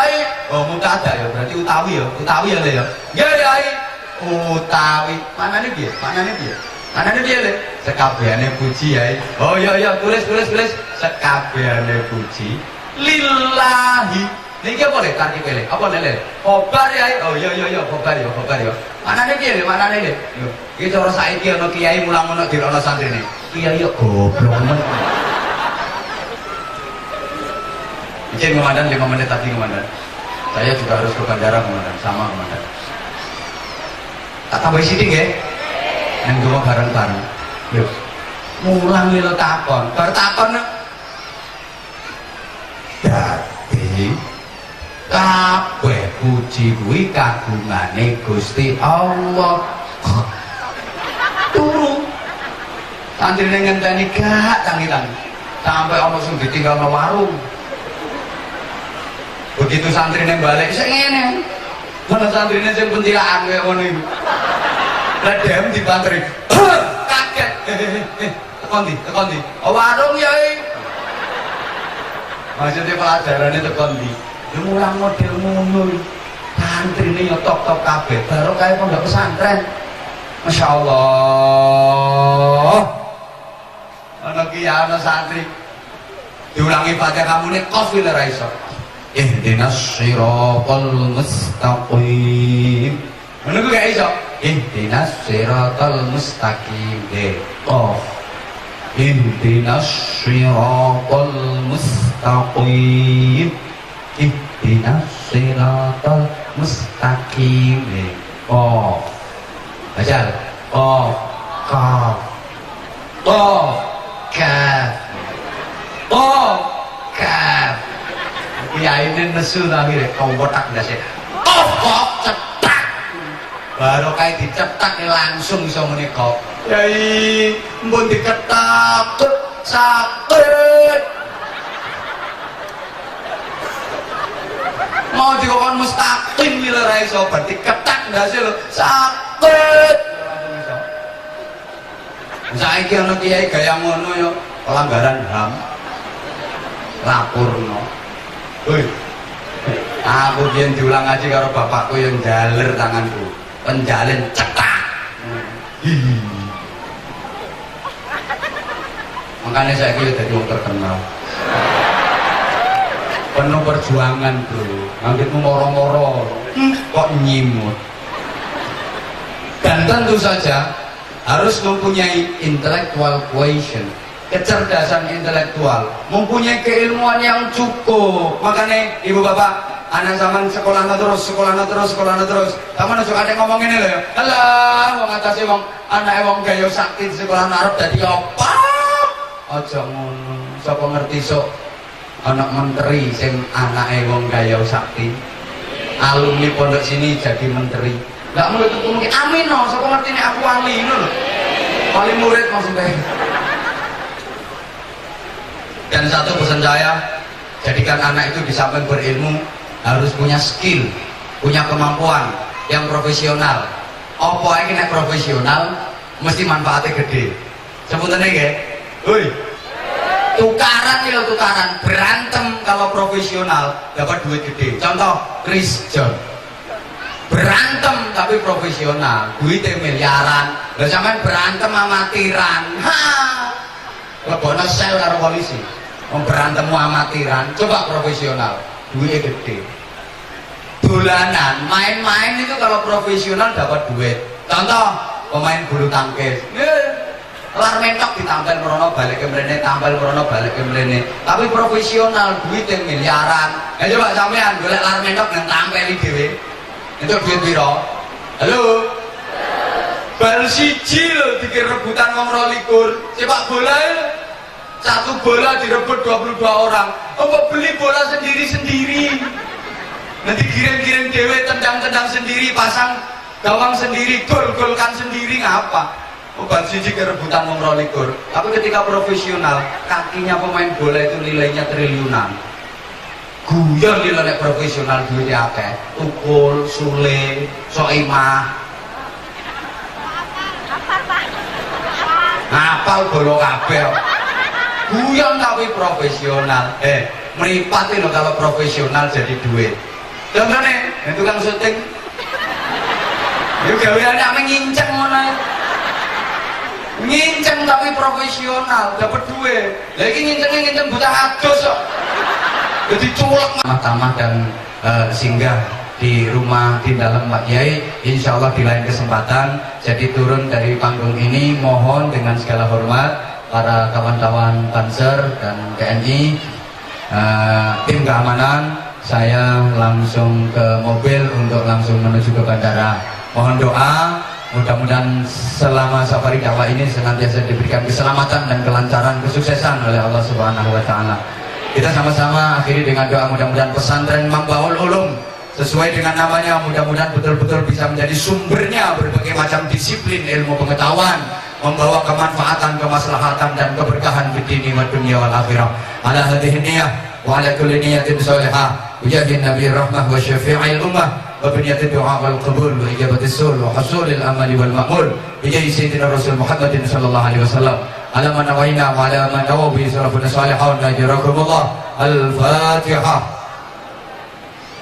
Oh, mubtada ya berarti utawi ya. Utawi ya le ya. Nggih ya. Utawi. Manane piye? Manane piye? Manane piye le? Sekabehane puji ya. Oh iya tulis. Sekabehane puji lillahi. Niki apa le tarkibe le? Apa le? Khobar ya. Oh iya khobar ya. Manane piye le? Manane le? Lho, iki cara saiki ana kiai mulang ana dirono santrine. Kiai yo goblok men. Izin komandan 5 menit tadi komandan. Saya juga harus ke bandara komandan, sama komandan. Tak tambah sithik nggih. Nang donga bareng-bareng. Lho. Mulang lho takon. Bar takon dadi kabeh puji kuwi kagungane Gusti Allah. Turu. Santrine ngenteni gak tangi-tangi. Sampai ana sing ditinggalno warung. Begitu santrine balik sing ngene. Ana santrine sing pentilakan kaya ngono iku. Redem dibanteri. Kaget. Tekan ndi? Oh, warung ya. Maksudnya pelajarannya tekan ndi? Dia mulang model ngono. Santrine yo top-top kabeh. Baru kaya pondok pesantren. Masya Allah. Ana kiai ana santri diulangi Fatihah kamune kofil ra iso. Ihdinas siratal mustaqim. Ngono ku gak iso. Ihdinas siratal mustaqim. Qaf. Ihdinas siratal mustaqim. Ihdinas siratal mustaqim. Qaf. Baca. Qaf. Qaf. Qaf. Kaf. Qaf. Kaf. Ya ini nesu akhirnya kau botak dasar. Qaf cetak. Baru kayak dicetak langsung iso menika. Yai, mbon diketak sakit. Mau dikon mustaqim lho ra iso berarti ketak ndase lho sakit. Saiki ana kiai gaya ngono yo pelanggaran HAM. Laporno. Woi. Aku biyen diulang ngaji karo bapakku yang jaler tanganku. Penjalin cetak. Makanya saya kira jadi orang terkenal. Penuh perjuangan bro. Anggitmu moro-moro. Kok nyimut. Dan tentu saja harus mempunyai intellectual quotient. Kecerdasan intelektual, mempunyai keilmuan yang cukup. Makanya ibu bapak, anak zaman sekolah terus. Taman aja ada ngomong ini loh ya. Alah, wong atase wong anak wong gaya sakti sekolah narap dadi apa? Aja ngono. Sapa ngerti sok anak menteri sing anake wong gaya sakti. Alumni pondok sini jadi menteri. Enggak menutup kemungkinan. Amin no, sapa ngerti nek aku wali ngono lho. Wali murid maksudnya. Dan satu pesan saya, jadikan anak itu di samping berilmu harus punya skill, punya kemampuan yang profesional. Apa ini nek profesional mesti manfaatnya gede. Sebutannya ya, woi, tukaran ya tukaran, berantem kalau profesional dapat duit gede. Contoh Chris John, berantem tapi profesional, duitnya miliaran. Lah sampean berantem amatiran, lebokno sel karo polisi. Berantem amatiran, coba profesional, duitnya gede. Dolanan, main-main itu kalau profesional dapat duit. Contoh, pemain bulu tangkis. Lar mentok ditampil merono balik ke mrene, tampil merono balik ke mrene. Tapi profesional, duitnya miliaran. Ya coba sampean golek lar mentok nang tampeli dhewe. Entuk duit piro? Halo. Bal siji lho dikir rebutan wong 22. Sepak bola satu bola direbut 22 orang. Apa beli bola sendiri-sendiri. Nanti kirim-kirim dewe, tendang-tendang sendiri, pasang gawang sendiri, gol-golkan sendiri, ngapa? Bal siji kerebutan wong 22. Tapi ketika profesional, kakinya pemain bola itu nilainya triliunan. guyon iki lho nek profesional duwite akeh, tukul, sule, soimah. Ngapal bolo kabeh. Guyon tapi profesional. Meripat lho kalau profesional jadi duit. Contohnya, tukang syuting. Yo gaweane ame nginceng ngono. Nginceng tapi profesional, dapat duit. Lah iki nginceng buta adus kok. Jadi culek tamah dan singgah di rumah di dalam Pak Kiai, insya Allah di lain kesempatan. Jadi turun dari panggung ini mohon dengan segala hormat para kawan-kawan Banser dan TNI, tim keamanan, saya langsung ke mobil untuk langsung menuju ke bandara. Mohon doa, mudah-mudahan selama safari dakwah ini senantiasa diberikan keselamatan dan kelancaran, kesuksesan oleh Allah Subhanahu wa Ta'ala. Kita sama-sama akhiri dengan doa, mudah-mudahan pesantren Mambaul Ulum sesuai dengan namanya, mudah-mudahan betul-betul bisa menjadi sumbernya berbagai macam disiplin ilmu pengetahuan, membawa kemanfaatan, kemaslahatan dan keberkahan di dini wa dunia wal akhirah. Ala hadhihi niyah wa ala kulli niyatin salihah ujadin nabi rahmah wa syafi'il ummah wa biniyati du'a wal qabul wa ijabati sul wa hasulil amali wal ma'mul bijai sayyidina rasul Muhammadin sallallahu alaihi wasallam ala man nawaina wa ala man nawabi salafun salihun najarakumullah. Al-Fatihah.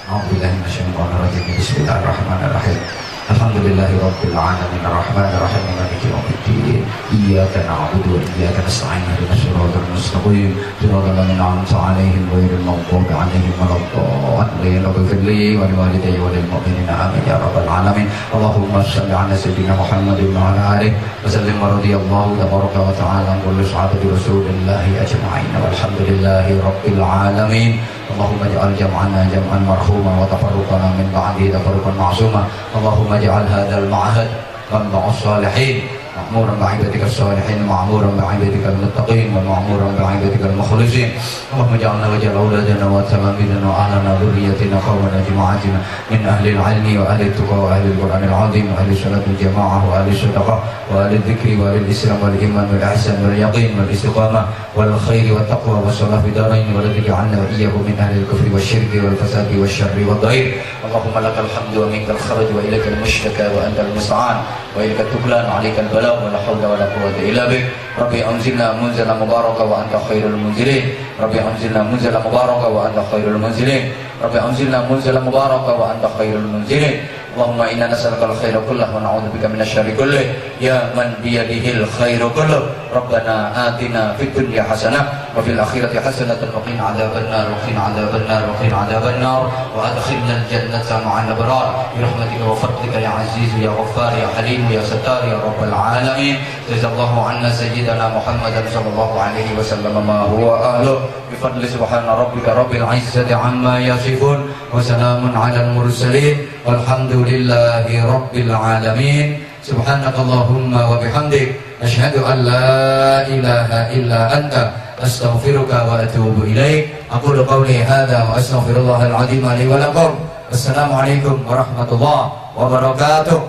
A'udzubillahi minasyaitonir rajim. Bismillahirrahmanirrahim. Alhamdulillahi rabbil alamin arrahmanir rahim maliki yaumiddin iyyaka na'budu wa iyyaka nasta'in ihdinas siratal mustaqim siratal ladzina an'amta 'alaihim ghairil maghdubi 'alaihim waladdallin ighfir li wa liwalidayya wa lil mu'minina amin ya rabbal alamin. Allahumma shalli 'ala sayyidina Muhammadin wa 'ala alihi wa sallim wa radiyallahu tabaraka wa ta'ala an kulli sahabati rasulillahi ajma'in walhamdulillahi rabbil alamin. Allahumma ij'al jam'ana jam'an marhuma wa tafarruqana min ba'di tafarruqan ma'suma. Allahumma ij'al hadzal ma'had manba'us salihin ma'muran bi'ibadika as-salihin ma'muran bi'ibadika al-muttaqin wa ma'muran bi'ibadika al-mukhlisin. Allahumma ij'alna wa ij'al awladana wa talamidana wa ahlana dhurriyyatina qawman jama'atina min ahli al-'ilmi wa ahli at-tuqa wa ahli al-Qur'an al-'azim wa ahli salati al-jama'ah wa ahli sadaqah wa ahli al-dhikri wa ahli al-islam wal iman wal ihsan wal yaqin wal istiqamah wal khairi wat taqwa wa salah fi darain wa la taj'alna wa iyyakum min ahli al-kufri wasyirki wal fasadi wasyarri wad dhair. Allahumma lakal hamdu wa minkal kharaj wa ilaikal mushtaka wa antal musta'an wa ilaikal tublan wa alaikal balagh wa la hawla wa la quwwata illa bik. Rabbi anzilna munzalan mubaraka wa anta khairul munzilin. Rabbi anzilna munzalan mubaraka wa anta khairul munzilin. Rabbi anzilna munzalan mubaraka wa anta khairul munzilin. Allahumma inna nas'aluka al-khaira kullahu wa na'udzubika minasyarri kullih ya man biyadihil khairu kulluh. Rabbana atina fid dunya hasanah wa fil akhirati hasanatan wa qina adzabannar wa qina adzabannar wa qina adzabannar wa adkhilna al-jannata ma'al abrar bi rahmatika wa fadlika ya aziz ya ghaffar ya halim ya sattar ya rabbal alamin. Jazallahu anna sayyidana Muhammadan sallallahu alaihi wasallam ma huwa ahlu bi fadli subhana rabbika rabbil izzati amma yasifun wa salamun alal mursalin walhamdulillahi rabbil alamin. Subhanakallahumma wa bihamdik asyhadu an la ilaha illa anta astaghfiruka wa atubu ilaik. Aqulu qawli hadza wa astaghfirullahal azim li wa lakum. Wassalamu alaikum warahmatullahi wabarakatuh.